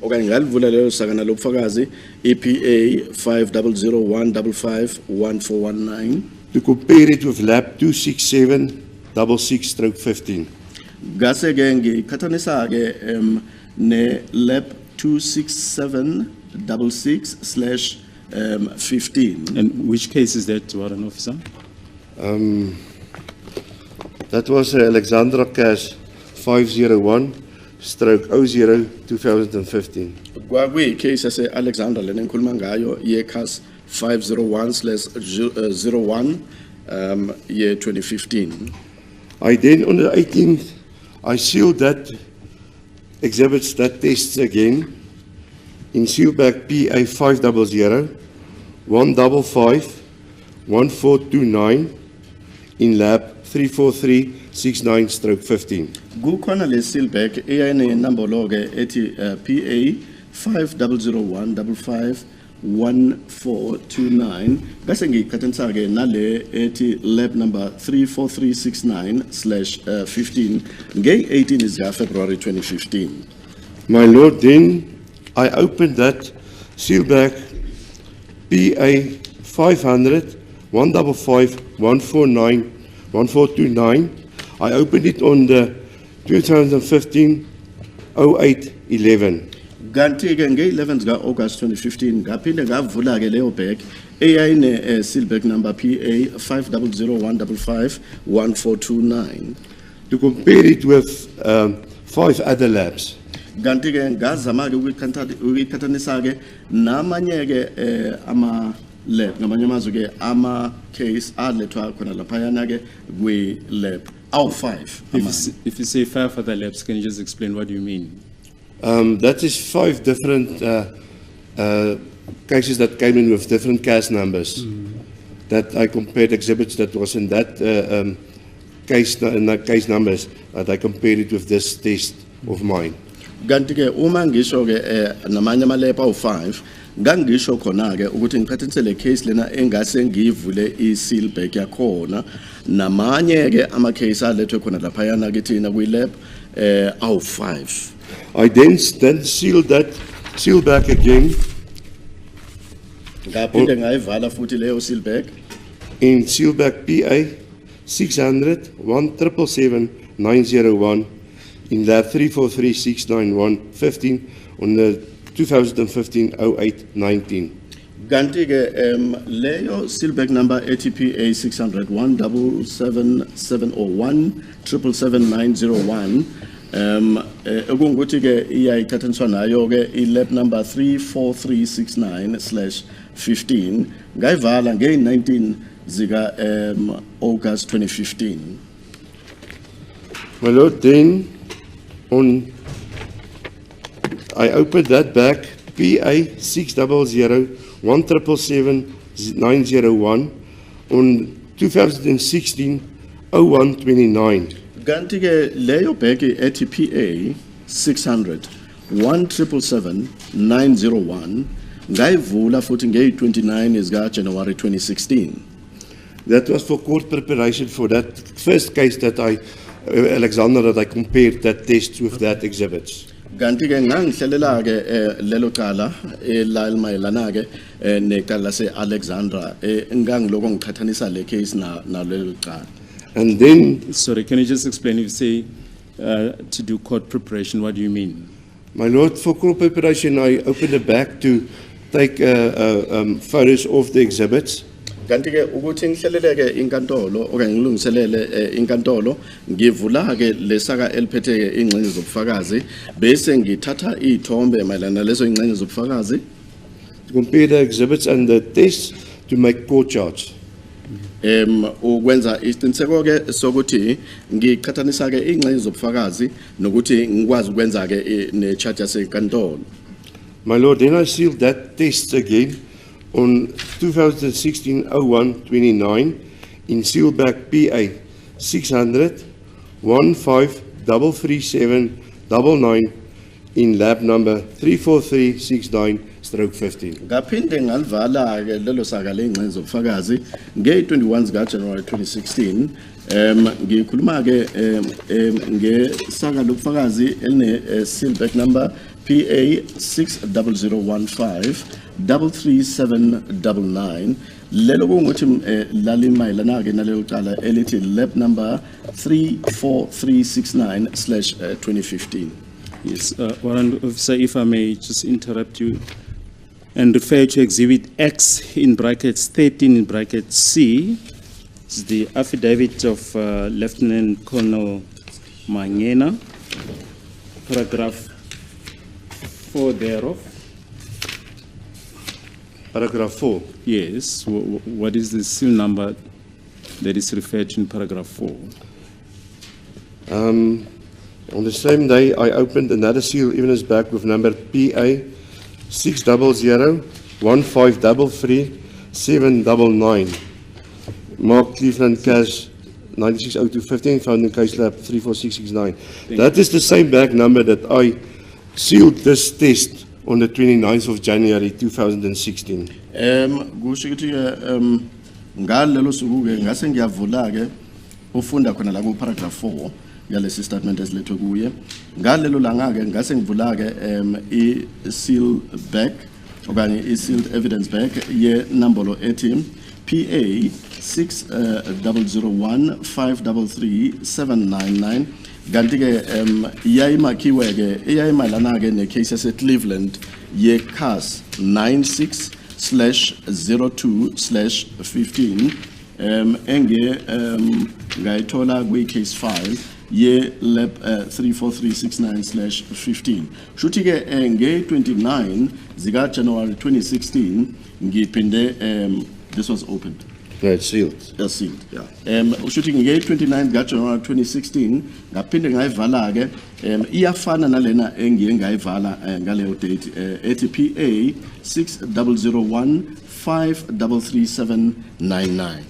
[SPEAKER 3] okanye ngalivula leyo sakana lobufakazi EPA 5001551419
[SPEAKER 2] To compare it with lab 26766/15.
[SPEAKER 3] gase ke ngiqhathanisa ke ne lab 26766/15.
[SPEAKER 1] And which case is that, Warrant Officer?
[SPEAKER 2] That was Alexandra Cash 501/00/2015.
[SPEAKER 3] Kwakuyi case yase Alexander lena enkhuluma ngayo ye case 501/01 year 2015.
[SPEAKER 2] I then on the 18th, I sealed that exhibits that tests again in seal bag PA 500 155 1429 in lab 34369/15.
[SPEAKER 3] Kukhona le seal bag eyayine number loke ethi PA 5001551429 bese ngiqhathanisa ke nale ethi lab number 34369/15 nge18 zika February 2015.
[SPEAKER 2] My lord, then I opened that seal bag PA 500 155 149 1429. I opened it on the 2015-08-11.
[SPEAKER 3] Kanti ke nge11 zika August 2015 ngaphinde ngavula ke leyo bag eyayine seal bag number PA 5001551429.
[SPEAKER 2] To compare it with 5 other labs.
[SPEAKER 3] Kanti ke ngazama ke ukuyiqhathanisa ke namanye ke ama lab ngamanye amazwi ke ama case alethwa khona laphayana ke kwi lab awu5
[SPEAKER 1] If you say 5 other labs, can you just explain what you mean?
[SPEAKER 2] That is 5 different cases that came in with different case numbers. That I compared exhibits that was in that case numbers that I compared it with this test of mine.
[SPEAKER 3] Kanti ke uma ngisho ke namanye ama lab awu5 ngangisho khona ke ukuthi ngiqhathanise le case lena engase ngivule i seal bag yakhona namanye ke ama case alethwe khona laphayana ke thina kwi lab awu5.
[SPEAKER 2] I then sealed that seal back again
[SPEAKER 3] Ngaphinde ngayivala futhi leyo seal bag
[SPEAKER 2] in seal bag PA 600 177 901 in lab 3436915 on the 2015-08-19.
[SPEAKER 3] Ganti ke leyo sealback number ATPA 600 1770701 777-901 okungukuthi ke iyayithathaniswa nayo ke ilap number 34369/15 ngayivala nge-19 zika August 2015.
[SPEAKER 2] My Lord, then I opened that back, PA 600-177-901 on 2016-01-29.
[SPEAKER 3] Ganti ke leyo bheki ATPA 600-177-901 ngayivula futhi nge-29 zika January 2016.
[SPEAKER 2] That was for court preparation for that first case that Alexander, that I compared that test with that exhibits.
[SPEAKER 3] Ganti ke ngangihlelela ke lelo cala la mayelana ke necala se Alexandra ngangiloko ngiqhathanisa le case na lelo cala.
[SPEAKER 2] And then,
[SPEAKER 1] Sorry, can you just explain if you say to do court preparation, what do you mean?
[SPEAKER 2] my Lord, for court preparation, I opened it back to take photos of the exhibits.
[SPEAKER 3] Kanti ke ukuthi ngihlelele ke inkantolo okanye ngilungiselele inkantolo ngivula ke lesaka eliphethe ke ingxenye zobufakazi bese ngithatha izithombe mayelana lezo ingxenye zobufakazi
[SPEAKER 2] To compare the exhibits and the tests to make court charge.
[SPEAKER 3] ukwenza isiqiniseko ke sokuthi ngiqhathanisa ke ingxenye zobufakazi nokuthi ngikwazi ukwenza ke ne charge yasenkantolo.
[SPEAKER 2] My Lord, then I sealed that test again on 2016-01-29 in sealback PA 600-1533799 in lab number 34369/15.
[SPEAKER 3] Ngaphinde ngalivala ke lelo saka lengxenye zobufakazi nge-21 zika January 2016 ngikhuluma ke ngesaka lobufakazi eline sealback number PA 60015-33799 lelo kunguthi lalimayelana ke nalelo cala elithi lab number 34369/2015.
[SPEAKER 1] Yes, Warrant Officer, if I may just interrupt you and refer to Exhibit X in brackets 13 in bracket C. It's the affidavit of Lieutenant Colonel Mangena, paragraph 4 thereof.
[SPEAKER 2] Paragraph 4.
[SPEAKER 1] Yes, what is the seal number that is referred to in paragraph 4?
[SPEAKER 2] On the same day, I opened another seal evidence back with number PA 600-1533799. Mark Cleveland Cash 960215, found in case lab 34669. That is the same back number that I sealed this test on the 29th of January 2016.
[SPEAKER 3] Kusho ukuthi ngalelo suku ke ngase ngiyavula ke ufunda khona la ku paragraph 4 yalesi statement esilethwe kuye ngalelo langa ke ngase ngivula ke I seal back okanye I sealed evidence back ye number ethi PA 60015333799 kanti ke iyayimakhiwe ke iyayimalana ke ne case yase Cleveland ye CAS 96/02/15 ngayithola kwi case file ye lab 34369/15 shuthi ke nge-29 zika January 2016 ngiphinde this was opened.
[SPEAKER 2] No, it's sealed.
[SPEAKER 3] That's sealed, yeah. Ushuthi nge-29 zika January 2016 ngaphinde ngayivala ke iyafana nalena engiye ngayivala ngaleyo date ATPA 60015333799.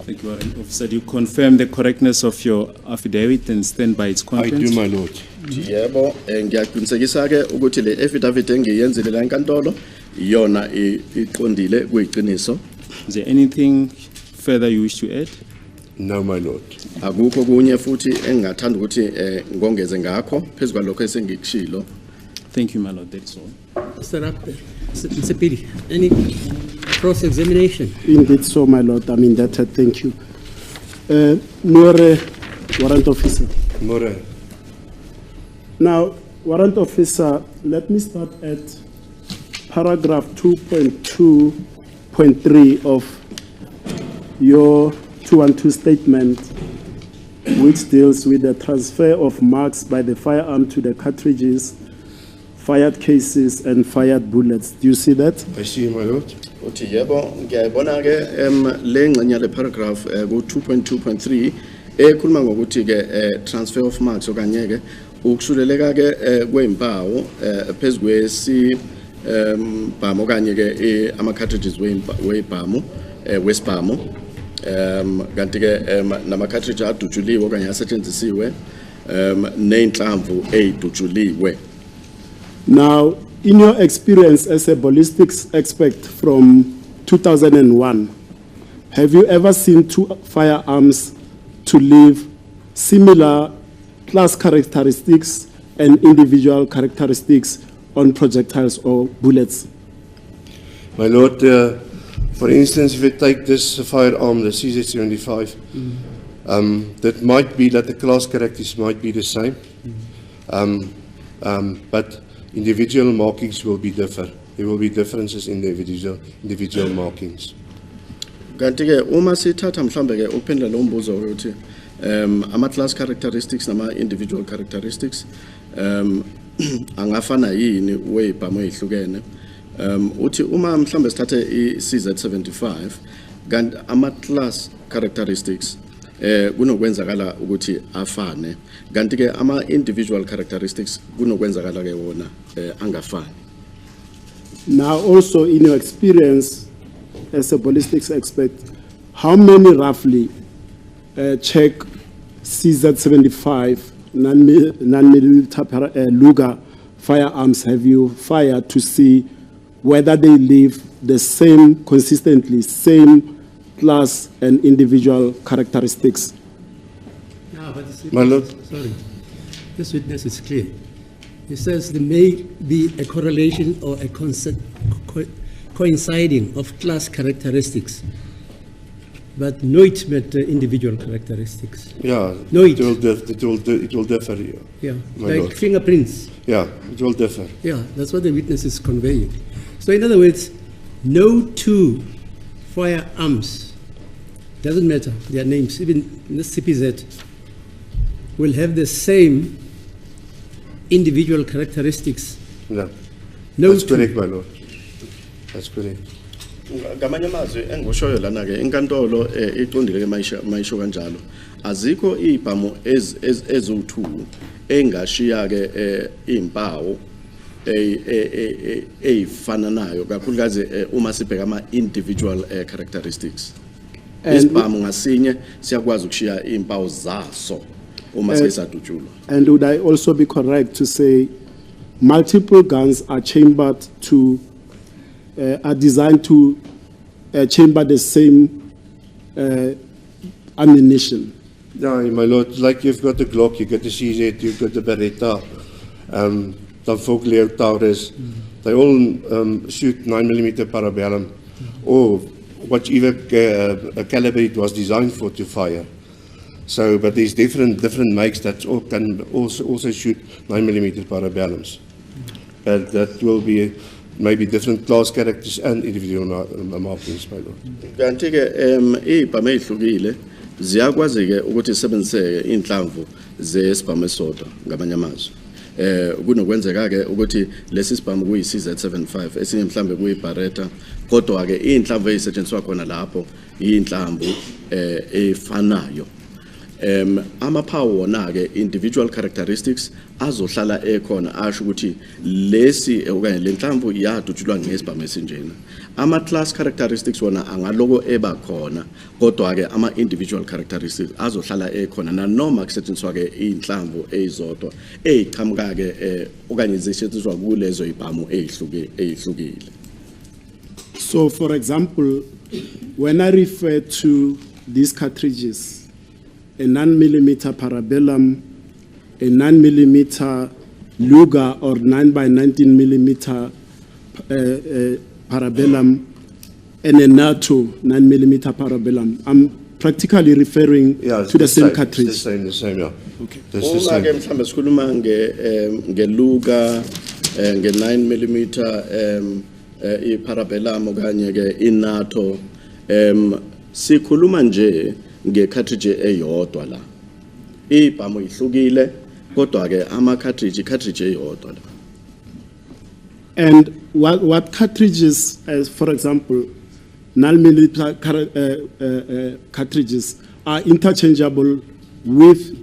[SPEAKER 1] Thank you, Warrant Officer. Do you confirm the correctness of your affidavit and stand by its
[SPEAKER 2] I
[SPEAKER 1] contents?
[SPEAKER 2] do, my Lord.
[SPEAKER 3] Yebo ngiyaqinisekisa ke ukuthi le affidavit engiyenzile la enkantolo iyona iqondile kuyiqiniso.
[SPEAKER 1] Is there anything further you wish to add?
[SPEAKER 2] No, my Lord.
[SPEAKER 3] Akukho kunye futhi engingathanda ukuthi ngongeze ngakho phezulu kwalokho esengikushilo.
[SPEAKER 1] Thank you, my lord. That's all.
[SPEAKER 4] Mr. Pili, any cross-examination?
[SPEAKER 5] Indeed so, my lord. I mean, that, thank you. More warrant officer.
[SPEAKER 2] More.
[SPEAKER 5] Now, warrant officer, let me start at paragraph 2.2.3 of your 212 statement, which deals with the transfer of marks by the firearm to the cartridges, fired cases, and fired bullets. Do you see that?
[SPEAKER 2] I see, my lord.
[SPEAKER 3] Uthi yebo ngiyayibona ke le ngxenye le paragraph ku 2.2.3 ekhuluma ngokuthi ke transfer of marks okanye ke ukusuleleka ke kwezimpawu phezulu bhamu okanye ke ama cartridges webhamu wesibhamu kanti ke nama cartridge adujuliwe okanye asetshenzisiwe nezinhlamvu ezidujuliwe.
[SPEAKER 5] Now, in your experience as a ballistics expert from 2001, have you ever seen two firearms to leave similar class characteristics and individual characteristics on projectiles or bullets?
[SPEAKER 2] My lord, for instance, if you take this firearm, the CZ75, that might be that the class characteristics might be the same, but individual markings will be different. There will be differences in the individual markings.
[SPEAKER 3] Kanti ke uma sithatha mhlambe ke uphendula lo mbuzo ukuthi ama class characteristics nama individual characteristics angafana yini webhamu ezihlukene uthi uma mhlambe sithathe iCZ75 kanti ama class characteristics kunokwenzakala ukuthi afane kanti ke ama individual characteristics kunokwenzakala ke wona angafani.
[SPEAKER 5] Now, also in your experience as a ballistics expert, how many roughly check CZ75 9mm Luger firearms have you fired to see whether they leave the same, consistently same class and individual characteristics?
[SPEAKER 4] No, but
[SPEAKER 2] My lord.
[SPEAKER 4] Sorry, this witness is clear. He says there may be a correlation or a coinciding of class characteristics, but not with individual characteristics.
[SPEAKER 2] Yeah,
[SPEAKER 4] No,
[SPEAKER 2] it will differ.
[SPEAKER 4] Yeah,
[SPEAKER 2] My
[SPEAKER 4] like
[SPEAKER 2] lord.
[SPEAKER 4] fingerprints.
[SPEAKER 2] Yeah, it will differ.
[SPEAKER 4] Yeah, that's what the witness is conveying. So in other words, no two firearms, doesn't matter their names, even in the CPZ, will have the same individual characteristics.
[SPEAKER 2] No,
[SPEAKER 4] No
[SPEAKER 2] that's
[SPEAKER 4] two.
[SPEAKER 2] correct, my lord. That's correct.
[SPEAKER 3] Ngamanye amazwi engushoyo lana ke inkantolo iqondile ke mayisho kanjalo azikho izibhamu ezu2 engashiya ke izimpawu ezifananayo kakhulukazi uma sibheka ama individual characteristics. Isibhamu ngasinye siyakwazi ukushiya izimpawu zaso uma sesadutshulwa.
[SPEAKER 5] And would I also be correct to say multiple guns are chambered to, are designed to chamber the same ammunition?
[SPEAKER 2] Yeah, my lord, like you've got the Glock, you've got the CZ, you've got the Beretta, the Folkleo Taurus, they all shoot 9mm parabellum, or whatever caliber it was designed for to fire. So, but there's different makes that can also shoot 9mm parabellums. But that will be maybe different class characters and individual markings, my lord.
[SPEAKER 3] Kanti ke izibhamu ezihlukile ziyakwazi ke ukuthi sebenziseke inhlamvu zesibhamu esodwa ngamanye amazwi. Kunokwenzeka ke ukuthi lesi sibhamu kuyiCZ75 esinye mhlambe kuyiBeretta kodwa ke inhlamvu ezisetshenziswa khona lapho inhlamvu efanayo. Amaphawu wona ke individual characteristics azohlala ekhona asho ukuthi lesi okanye lenhlamvu yadutshulwa ngesibhamu esinjena. Ama class characteristics wona angaloko eba khona kodwa ke ama individual characteristics azohlala ekhona nanoma kusetshenziswa ke inhlamvu ezodwa eziqhamuka ke okanye zisetshenziswa kulezo izibhamu ezihlukile.
[SPEAKER 5] So, for example, when I refer to these cartridges, a 9mm parabellum, a 9mm Luger or 9x19mm parabellum, and a NATO 9mm parabellum, I'm practically referring to the same cartridge.
[SPEAKER 2] It's the same, yeah.
[SPEAKER 5] Okay.
[SPEAKER 2] That's the
[SPEAKER 3] Uma
[SPEAKER 2] same.
[SPEAKER 3] ke mhlambe sikhuluma nge Luger nge 9mm i-parabellum okanye ke i-NATO sikhuluma nje nge-cartridge eyodwa la ibhamu ihlukile kodwa ke cartridge eyodwa la.
[SPEAKER 5] And what cartridges, as for example, 9mm cartridges are interchangeable with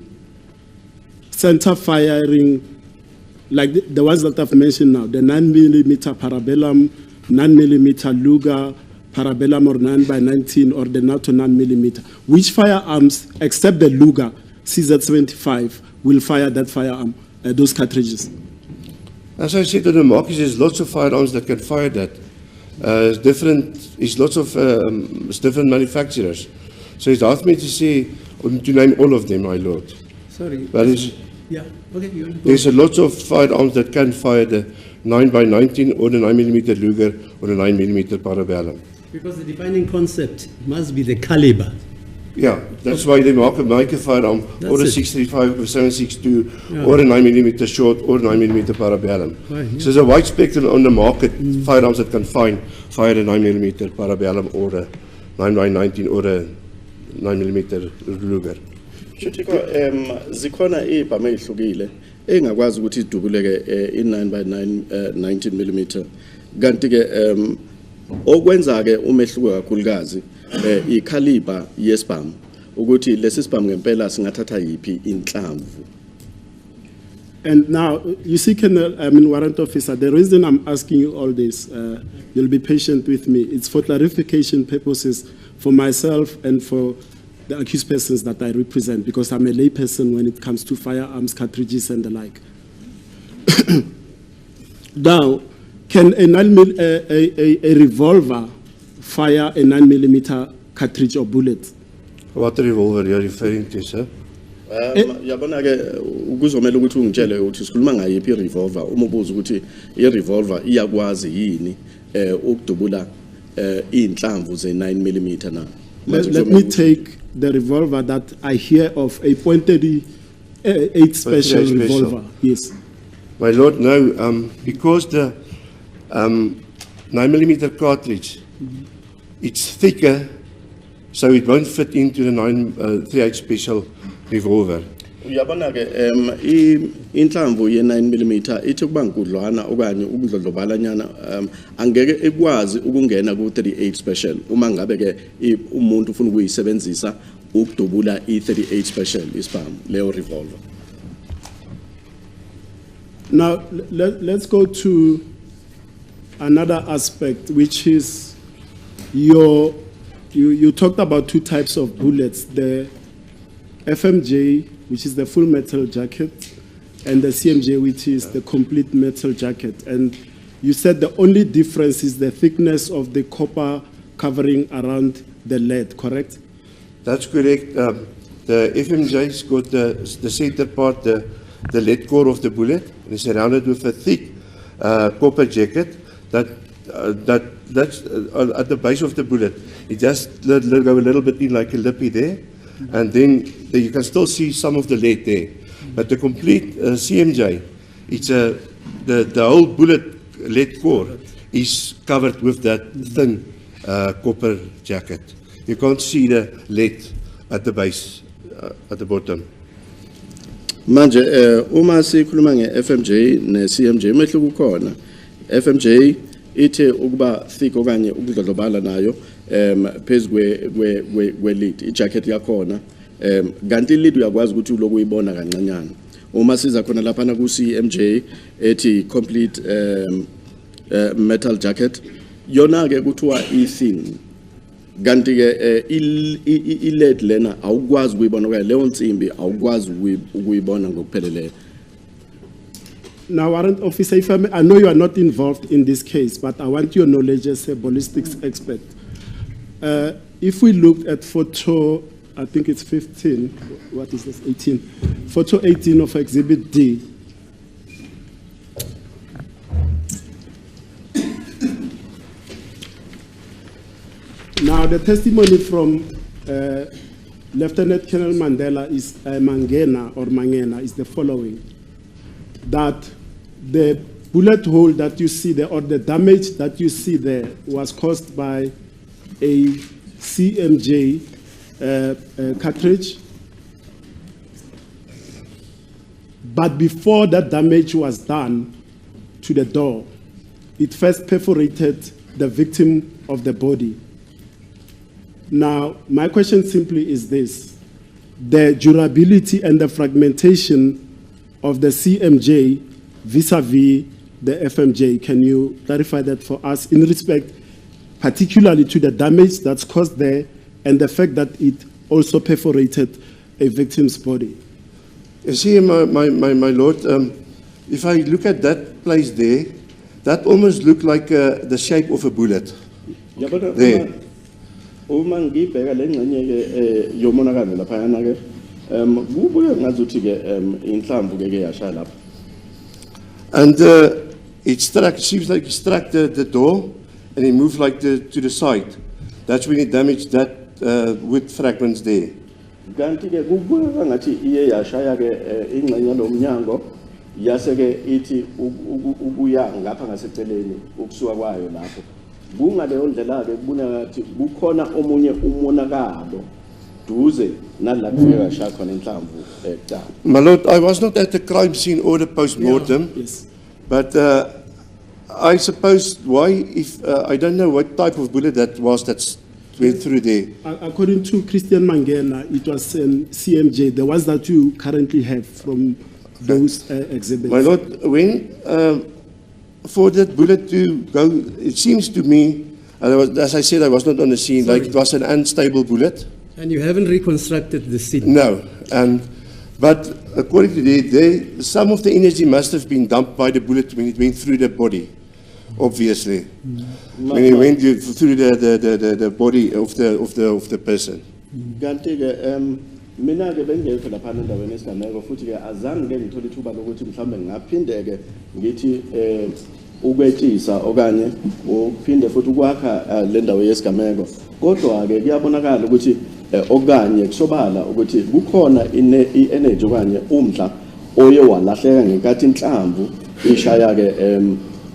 [SPEAKER 5] center firing, like the ones that I've mentioned now, the 9mm parabellum, 9mm Luger, parabellum or 9x19 or the NATO 9mm. Which firearms, except the Luger CZ75, will fire that firearm, those cartridges?
[SPEAKER 2] As I said to the markets, there's lots of firearms that can fire that. It's lots of different manufacturers. So it's hard for me to say, to name all of them, my lord.
[SPEAKER 4] Sorry.
[SPEAKER 2] But
[SPEAKER 4] yeah, okay.
[SPEAKER 2] there's a lot of firearms that can fire the 9x19 or the 9mm Luger or the 9mm parabellum.
[SPEAKER 4] Because the defining concept must be the caliber.
[SPEAKER 2] Yeah, that's why they make a firearm, or a 635 or 762, or a 9mm short, or 9mm parabellum.
[SPEAKER 4] Right, yeah.
[SPEAKER 2] So there's a wide spectrum on the market, firearms that can fire a 9mm parabellum, or a 9x19, or a 9mm Luger.
[SPEAKER 3] Shutiko zikhona ibhamu ezihlukile engakwazi ukuthi idubuleke i9x9 19mm kanti ke okwenza ke umehluko kakhulukazi i-caliber yesibhamu ukuthi lesi sibhamu ngempela singathatha yipi inhlamvu.
[SPEAKER 5] And now, you see, Warrant Officer, the reason I'm asking you all this, you'll be patient with me, it's for clarification purposes for myself and for the accused persons that I represent, because I'm a lay person when it comes to firearms, cartridges, and the like. Now, can a revolver fire a 9mm cartridge or bullet?
[SPEAKER 2] What revolver you're referring to, sir?
[SPEAKER 3] Yabona ke ukuzomela ukuthi ungitshele ukuthi sikhuluma ngayiphi i-revolver uma ubuza ukuthi i-revolver iyakwazi yini ukudubula inhlamvu ze-9mm na.
[SPEAKER 5] Let me take the revolver that I hear of, a .38 special revolver. Yes.
[SPEAKER 2] My lord, no, because the 9mm cartridge, it's thicker, so it won't fit into the 38 special revolver.
[SPEAKER 3] Uyabona ke inhlamvu ye-9mm ithi kuba nkudlwana okanye ukudlodlobalanyana angeke ekwazi ukungena ku-38 special uma ngabe ke umuntu ufuna ukuyisebenzisa ukudubula i-38 special isibhamu leyo revolver.
[SPEAKER 5] Now let's go to another aspect, which is you talked about two types of bullets, the FMJ, which is the full metal jacket, and the CMJ, which is the complete metal jacket. And you said the only difference is the thickness of the copper covering around the lead, correct?
[SPEAKER 2] That's correct. The FMJ's got the center part, the lead core of the bullet, and it's surrounded with a thick copper jacket that's at the base of the bullet. It just go a little bit in like a lippy there, and then you can still see some of the lead there. But the complete CMJ, it's the whole bullet lead core is covered with that thin copper jacket. You can't see the lead at the base, at the bottom.
[SPEAKER 3] Manje uma sikhuluma nge-FMJ ne-CMJ umehluko ukhona. FMJ ithe ukuba thick okanye ukudlodlobala nayo phezu kwe-lid i-jacket yakhona kanti i-lid uyakwazi ukuthi uloku uyibona kancanyana. Uma siza khona laphana ku-CMJ ethi complete metal jacket yona ke kuthiwa i-thin kanti ke i-lead lena awukwazi ukuyibona okanye leyo nsimbi awukwazi ukuyibona ngokupheleleyo.
[SPEAKER 5] Now, Warrant Officer, if I know you are not involved in this case, but I want your knowledge as a ballistics expert. If we look at photo, I think it's 15, what is this, 18? Photo 18 of Exhibit D. Now, the testimony from Lieutenant Colonel Mandela is Mangena is the following: that the bullet hole that you see there, or the damage that you see there, was caused by a CMJ cartridge. But before that damage was done to the door, it first perforated the victim of the body. Now, my question simply is this: the durability and the fragmentation of the CMJ vis-a-vis the FMJ, can you clarify that for us in respect particularly to the damage that's caused there and the fact that it also perforated a victim's body?
[SPEAKER 2] You see, my lord, if I look at that place there, that almost looked like the shape of a bullet. There.
[SPEAKER 3] Uma ngibheka lengxenye ke yomonakalo lapha yana ke kubuye ngazuthi ke inhlamvu ke yashaya lapha.
[SPEAKER 2] And it seems like he struck the door and he moved like to the side. That's when he damaged that wood fragments there.
[SPEAKER 3] Kanti ke kubuye ngathi iye yashaya ke ingxenye lomnyango yase ke ithi ukuya ngapha ngaseceleni ukusuka kwayo lapho. Bungaleyo ndlela ke kubona ngathi bukhona omunye umonakalo duze nalapho yashaya khona inhlamvu eqala.
[SPEAKER 2] My lord, I was not at the crime scene or the post-mortem.
[SPEAKER 5] Yeah, yes.
[SPEAKER 2] But I suppose why, if I don't know what type of bullet that was that went through there.
[SPEAKER 5] According to Christian Mangena, it was CMJ, the ones that you currently have from those exhibits.
[SPEAKER 2] My lord, when for that bullet to go, it seems to me, as I said, I was not on the scene, like it was an unstable bullet.
[SPEAKER 4] And you haven't reconstructed the scene?
[SPEAKER 2] No, but according to some of the energy must have been dumped by the bullet when it went through the body, obviously. When it went through the body of the person.
[SPEAKER 3] Kanti ke mina ke bengekho lapha endaweni esigameko futhi ke azange ke ngithola ithuba lokuthi mhlambe ngaphinde ke ngithi ukwetshisa okanye uphinde futhi ukwakha le ndawo yesigameko. Kodwa ke kuyabonakala ukuthi okanye kusobala ukuthi kukhona i-energy okanye umdla oye walahleka ngenkathi inhlamvu ishaya ke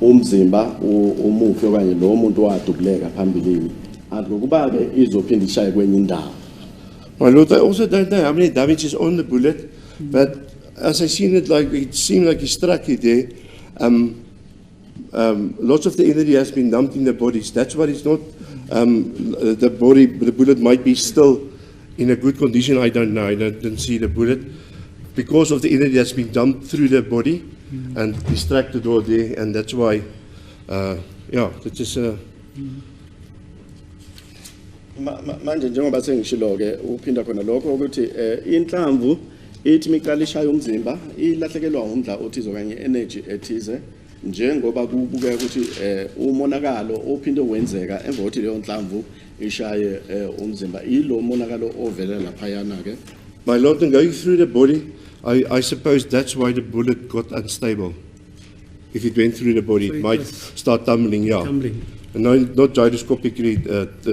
[SPEAKER 3] umzimba umufi okanye lo muntu wadubuleka phambilini athi kuba ke izophinda ishaye kwenye indawo.
[SPEAKER 2] My lord, I also don't know how many damages on the bullet, but as I seen it, like it seemed like he struck it there. Lots of the energy has been dumped in the bodies. That's why it's not the bullet might be still in a good condition. I don't know. I didn't see the bullet because of the energy that's been dumped through the body and he struck the door there, and that's why. Yeah, that is.
[SPEAKER 3] Manje njengoba sengishilo ke uphinda khona lokho ukuthi inhlamvu ithi miqala ishaya umzimba ilahlekelwa umdla othize okanye energy ethize njengoba kubukeka ukuthi umonakalo ophinde wenzeka emva kokuthi leyo nhlamvu ishaye umzimba ilo monakalo ovela lapha yana ke.
[SPEAKER 2] My lord, and going through the body, I suppose that's why the bullet got unstable. If it went through the body,
[SPEAKER 4] So
[SPEAKER 2] it
[SPEAKER 4] it
[SPEAKER 2] might
[SPEAKER 4] was
[SPEAKER 2] start tumbling, yeah.
[SPEAKER 4] tumbling.
[SPEAKER 2] And not gyroscopically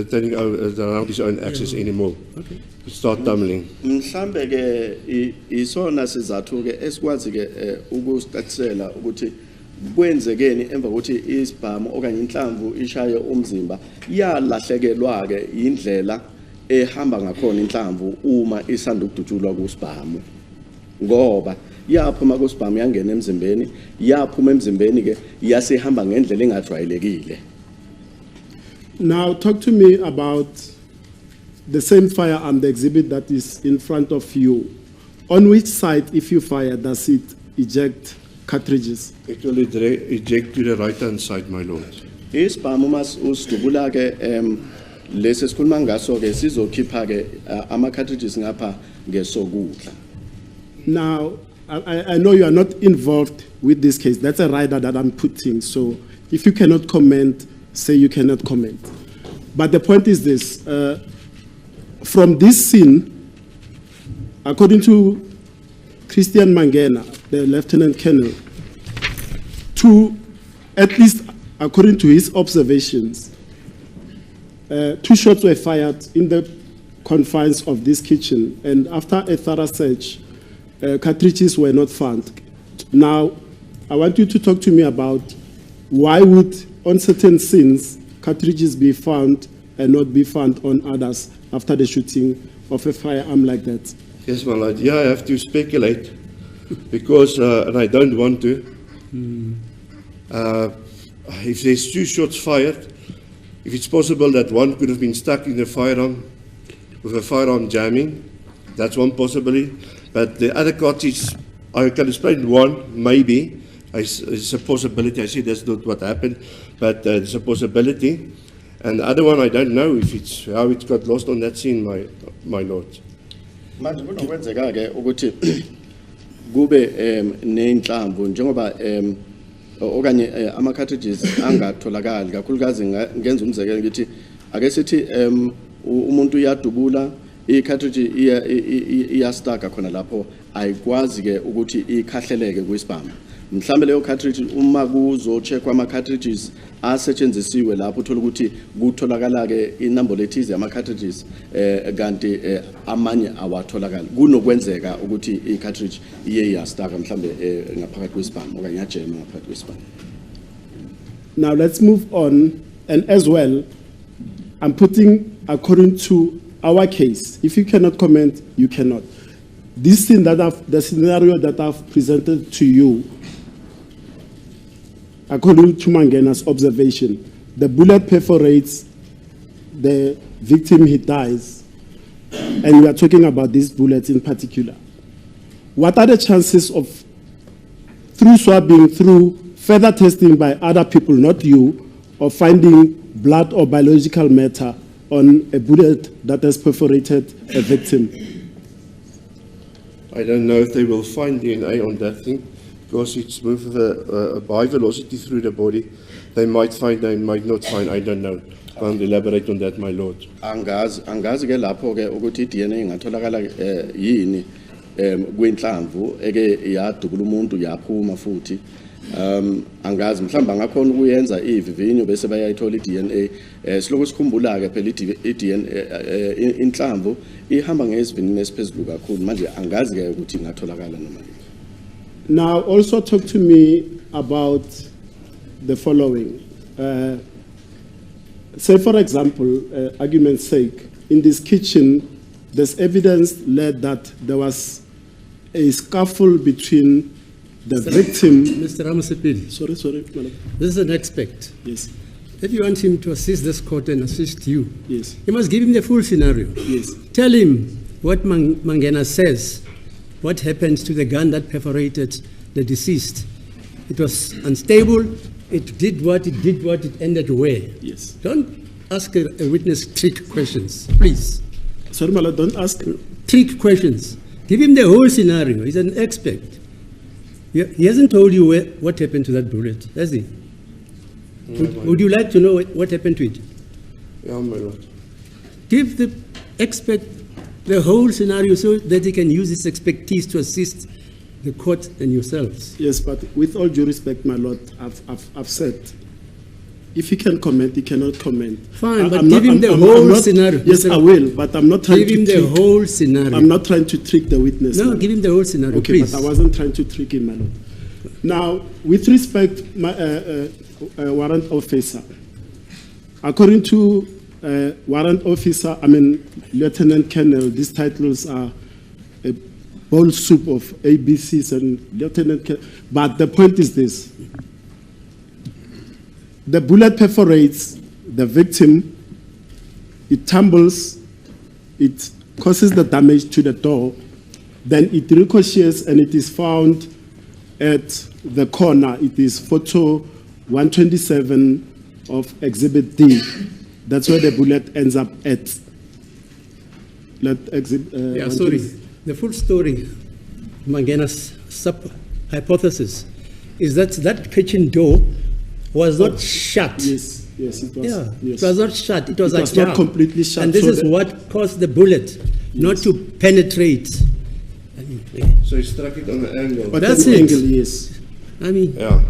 [SPEAKER 2] turning around his own axis anymore.
[SPEAKER 4] Okay.
[SPEAKER 2] It start tumbling.
[SPEAKER 3] Mhlambe ke isona sizathu ke esikwazi ke ukustatisela ukuthi kwenzekeni emva kokuthi isibhamu okanye inhlamvu ishaye umzimba yalahlekelwa ke indlela ehamba ngakhona inhlamvu uma isanda ukudutshulwa kusibhamu ngoba yaphuma kusibhamu yangena emzimbeni yaphuma emzimbeni ke yasehamba ngendlela engajwayelekile.
[SPEAKER 5] Now, talk to me about the same firearm, the exhibit that is in front of you. On which side, if you fire, does it eject cartridges?
[SPEAKER 2] It will eject to the right-hand side, my lord.
[SPEAKER 3] Isibhamu mas usidubula ke lesi sikhuluma ngaso ke sizokhipha ke ama cartridges ngapha ngesokudla.
[SPEAKER 5] Now, I know you are not involved with this case. That's a rider that I'm putting. So if you cannot comment, say you cannot comment. But the point is this. From this scene, according to Christian Mangena, the Lieutenant Colonel, to at least according to his observations, 2 shots were fired in the confines of this kitchen, and after a thorough search, cartridges were not found. Now, I want you to talk to me about why would, on certain scenes, cartridges be found and not be found on others after the shooting of a firearm like that?
[SPEAKER 2] Yes, my lord. Yeah, I have to speculate because, and I don't want to. If there's 2 shots fired, if it's possible that one could have been stuck in the firearm with a firearm jamming, that's one possibility. But the other cartridge, I can explain one, maybe. It's a possibility. I say that's not what happened, but it's a possibility. And the other one, I don't know if it's how it got lost on that scene, my lord.
[SPEAKER 3] Manje kunokwenzeka ke ukuthi kube nenhlamvu njengoba okanye ama cartridges angatholakali kakhulukazi ngenza umzekelo ngithi ake sithi umuntu uyadubula i-cartridge iyastaka khona lapho ayikwazi ke ukuthi ikhahleleke kwisibhamu. Mhlambe leyo cartridge uma kuzo-checkwa ama-cartridges asetshenzisiwe lapho uthola ukuthi kutholakala ke inombolo ethize ama-cartridges kanti amanye awatholakali. Kunokwenzeka ukuthi i-cartridge iye yastaka mhlambe ngaphakathi kwesibhamu okanye yajema ngaphakathi kwesibhamu.
[SPEAKER 5] Now let's move on, and as well, I'm putting according to our case. If you cannot comment, you cannot. This thing the scenario that I've presented to you, according to Mangena's observation, the bullet perforates the victim, he dies, and we are talking about these bullets in particular. What are the chances of, through swabbing, through further testing by other people, not you, of finding blood or biological matter on a bullet that has perforated a victim?
[SPEAKER 2] I don't know if they will find DNA on that thing because it's moved a high velocity through the body. They might find, they might not find, I don't know. Can't elaborate on that, my lord.
[SPEAKER 3] Angazi ke lapho ke ukuthi DNA ingatholakala yini kwinhlamvu eke yadubula umuntu yaphuma futhi. Angazi mhlamba ngakhona ukuyenza ivivinyo bese bayayithola iDNA. Siloko sikhumbula ke phela iDNA inhlamvu ihamba ngesivinini esiphezulu kakhulu manje angazi ke ukuthi ingatholakala noma.
[SPEAKER 5] Now also talk to me about the following. Say for example, argument's sake, in this kitchen there's evidence led that there was a scuffle between the victim.
[SPEAKER 4] Mr. Ramasepili.
[SPEAKER 5] Sorry, madam.
[SPEAKER 4] This is an expert.
[SPEAKER 5] Yes.
[SPEAKER 4] If you want him to assist this court and assist you,
[SPEAKER 5] Yes.
[SPEAKER 4] you must give him the full scenario.
[SPEAKER 5] Yes.
[SPEAKER 4] Tell him what Mangena says, what happened to the gun that perforated the deceased. It was unstable, it did what it ended where.
[SPEAKER 5] Yes.
[SPEAKER 4] Don't ask a witness trick questions, please.
[SPEAKER 5] Sorry, madam, don't ask.
[SPEAKER 4] Trick questions. Give him the whole scenario. He's an expert. He hasn't told you what happened to that bullet, has he? Would you like to know what happened to it?
[SPEAKER 2] Yeah, my lord.
[SPEAKER 4] Give the expert the whole scenario so that he can use his expertise to assist the court and yourselves.
[SPEAKER 5] Yes, but with all due respect, my lord, I've said, if he can comment, he cannot comment.
[SPEAKER 4] Fine, but give him the whole scenario.
[SPEAKER 5] Yes, I will, but I'm not trying to
[SPEAKER 4] give him the whole scenario.
[SPEAKER 5] I'm not trying to trick the witness.
[SPEAKER 4] No, give him the whole scenario,
[SPEAKER 5] okay,
[SPEAKER 4] please.
[SPEAKER 5] but I wasn't trying to trick him, my lord. Now, with respect, my warrant officer, according to warrant officer, Lieutenant Colonel, these titles are a bowl soup of ABCs and Lieutenant Colonel. But the point is this. The bullet perforates the victim, it tumbles, it causes the damage to the door, then it ricochets and it is found at the corner. It is photo 127 of Exhibit D. That's where the bullet ends up at.
[SPEAKER 4] Sorry. The full story, Mangena's hypothesis, is that that kitchen door was not shut.
[SPEAKER 5] Yes, it was.
[SPEAKER 4] Yeah,
[SPEAKER 5] yes.
[SPEAKER 4] it was not shut. It was
[SPEAKER 5] ajar. Not completely shut.
[SPEAKER 4] And this is what caused the bullet not to penetrate.
[SPEAKER 2] So he struck it on the angle.
[SPEAKER 5] But
[SPEAKER 4] that's
[SPEAKER 5] an
[SPEAKER 4] it.
[SPEAKER 5] Angle, yes.
[SPEAKER 2] Yeah.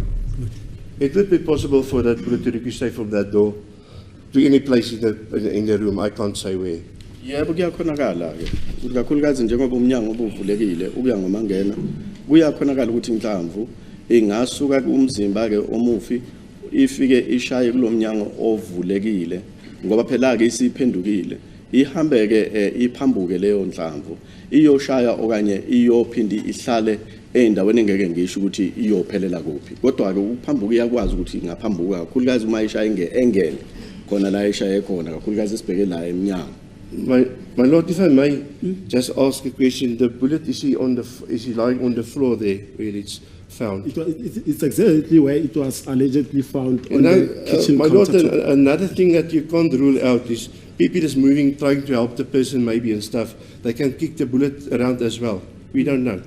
[SPEAKER 2] It would be possible for that bullet to ricochet from that door to any place in the room. I can't say where.
[SPEAKER 3] Yebo kuyakhonakala ke. Kakhulukazi njengoba umnyango ubuvulekile ukuya ngoMangena, kuyakhonakala ukuthi inhlamvu ingasuka kumzimba ke omufi ifike ishaye kulomnyango ovulekile ngoba phela ke isiphendukile ihambe ke iphambuke leyo nhlamvu iyoshaya okanye iyophindi ihlale endaweni engeke ngisho ukuthi iyophelela kuphi kodwa ke ukuphambuka iyakwazi ukuthi ingaphambuka kakhulukazi uma ishaya engele khona la ishaye khona kakhulukazi sibheke la emnyango.
[SPEAKER 2] My Lord, if I may just ask a question, the bullet is he lying on the floor there where it's found?
[SPEAKER 5] It's exactly where it was allegedly found on
[SPEAKER 2] Now,
[SPEAKER 5] the kitchen
[SPEAKER 2] my Lord,
[SPEAKER 5] countertop.
[SPEAKER 2] another thing that you can't rule out is people is moving, trying to help the person maybe and stuff. They can kick the bullet around as well. We don't know.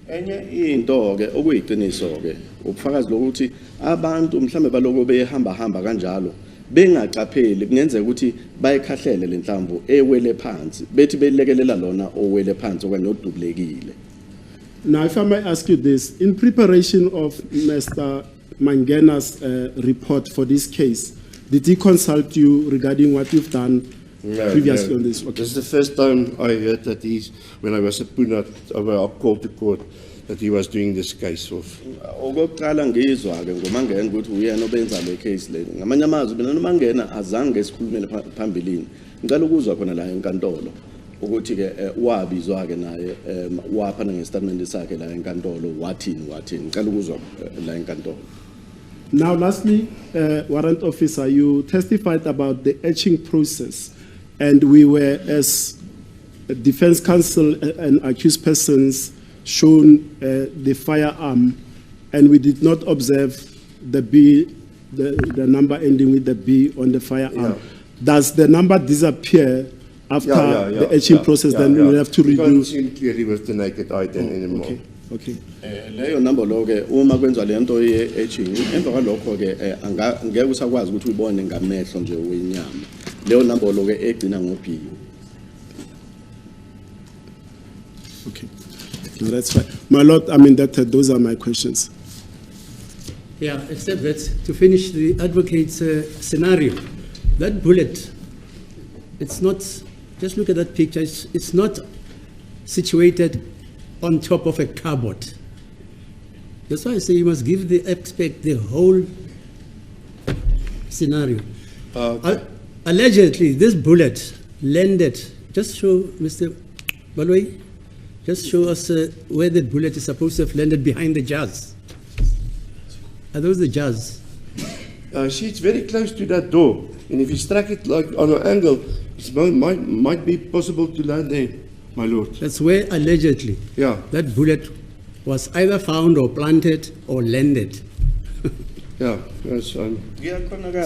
[SPEAKER 3] Enye into ke okuyiqiniso ke ubufakazi lokuthi abantu mhlambe baloko behamba kanjalo bengaqapheli kungenzeka ukuthi bayikhahlele lenhlamvu ewele phansi bethi belekelela lona owele phansi okanye odubulekile.
[SPEAKER 5] Now, if I may ask you this, in preparation of Mr. Mangena's report for this case, did he consult you regarding what you've done previously on this?
[SPEAKER 2] Okay. This is the first time I heard that when I was a Puna, called to court, that he was doing this case of.
[SPEAKER 3] Okokuqala ngizwa ke ngomangena ukuthi uyena obenza le case le ngamanye amazwi mina nomangena azange esikhulumele phambilini ngicela ukuzwa khona la enkantolo ukuthi ke wabizwa ke naye waphana ngestatement sakhe la enkantolo wathini ngicela ukuzwa la enkantolo.
[SPEAKER 5] Now, lastly, Warrant Officer, you testified about the etching process, and we were, as defense counsel and accused persons, shown the firearm, and we did not observe the B, the number ending with the B on the firearm.
[SPEAKER 2] Yeah.
[SPEAKER 5] Does the number disappear after the etching process? Then we will have to
[SPEAKER 2] redo. You can't see it clearly with the naked eye then anymore.
[SPEAKER 5] Okay.
[SPEAKER 3] Leyo number lo ke uma kwenza le nto ye etching emva kwalokho ke ngeke usakwazi ukuthi uyibone ngamehlo nje wenyama. Leyo number lo ke egcina ngo-B.
[SPEAKER 5] Okay. No, that's fine. My Lord, I mean, those are my questions.
[SPEAKER 4] Yeah, except that to finish the advocate's scenario, that bullet, it's not, just look at that picture, it's not situated on top of a cupboard. That's why I say you must give the expert the whole scenario. Allegedly, this bullet landed, just show Mr. Balway, just show us where the bullet is supposed to have landed behind the jars. Are those the jars?
[SPEAKER 2] See, it's very close to that door. And if you strike it like on an angle, it might be possible to land there, my Lord.
[SPEAKER 4] That's where allegedly that bullet was either found or planted or landed.
[SPEAKER 2] Yeah, that's
[SPEAKER 4] so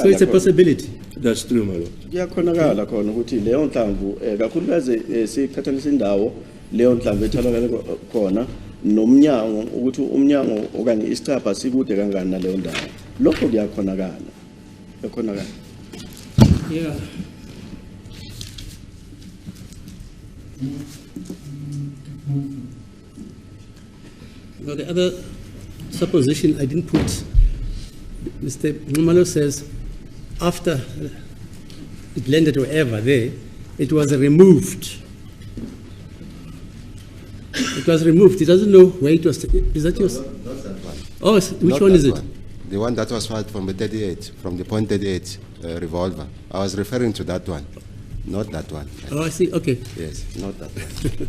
[SPEAKER 4] it's a possibility.
[SPEAKER 2] That's true, my Lord.
[SPEAKER 3] Kuyakhonakala khona ukuthi leyo nhlamvu kakhulukazi sikhathalisa indawo leyo nhlamvu etholakala khona nomnyango ukuthi umnyango okanye isicapha sikude kangani naleyo ndawo lokho kuyakhonakala.
[SPEAKER 4] Yeah. Now the other supposition I didn't put, Mr. Numalo says after it landed wherever there, it was removed. It was removed. He doesn't know where it was. Is that yours?
[SPEAKER 6] Not that one.
[SPEAKER 4] Oh, which one is it?
[SPEAKER 6] The one that was fired from the 38, from the .38 revolver. I was referring to that one, not that one.
[SPEAKER 4] Oh, I see. Okay.
[SPEAKER 6] Yes, not that one.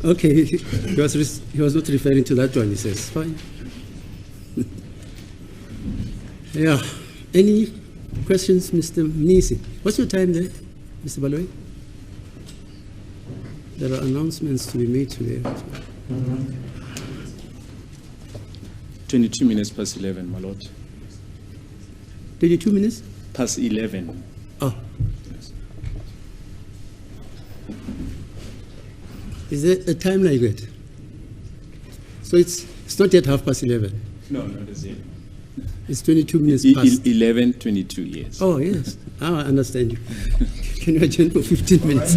[SPEAKER 4] Okay, he was not referring to that one. He says, fine. Yeah. Any questions, Mr. Mnisi? What's your time there, Mr. Baloy? There are announcements to be made today.
[SPEAKER 1] 22 minutes past 11, my Lord.
[SPEAKER 4] 22 minutes?
[SPEAKER 1] Past 11.
[SPEAKER 4] Oh. Is there a time like that? So it's not yet 11:30.
[SPEAKER 1] No, not as yet.
[SPEAKER 4] It's 22 minutes past.
[SPEAKER 1] 11:22, yes.
[SPEAKER 4] Oh, yes. Now I understand you. Can you adjourn for 15 minutes?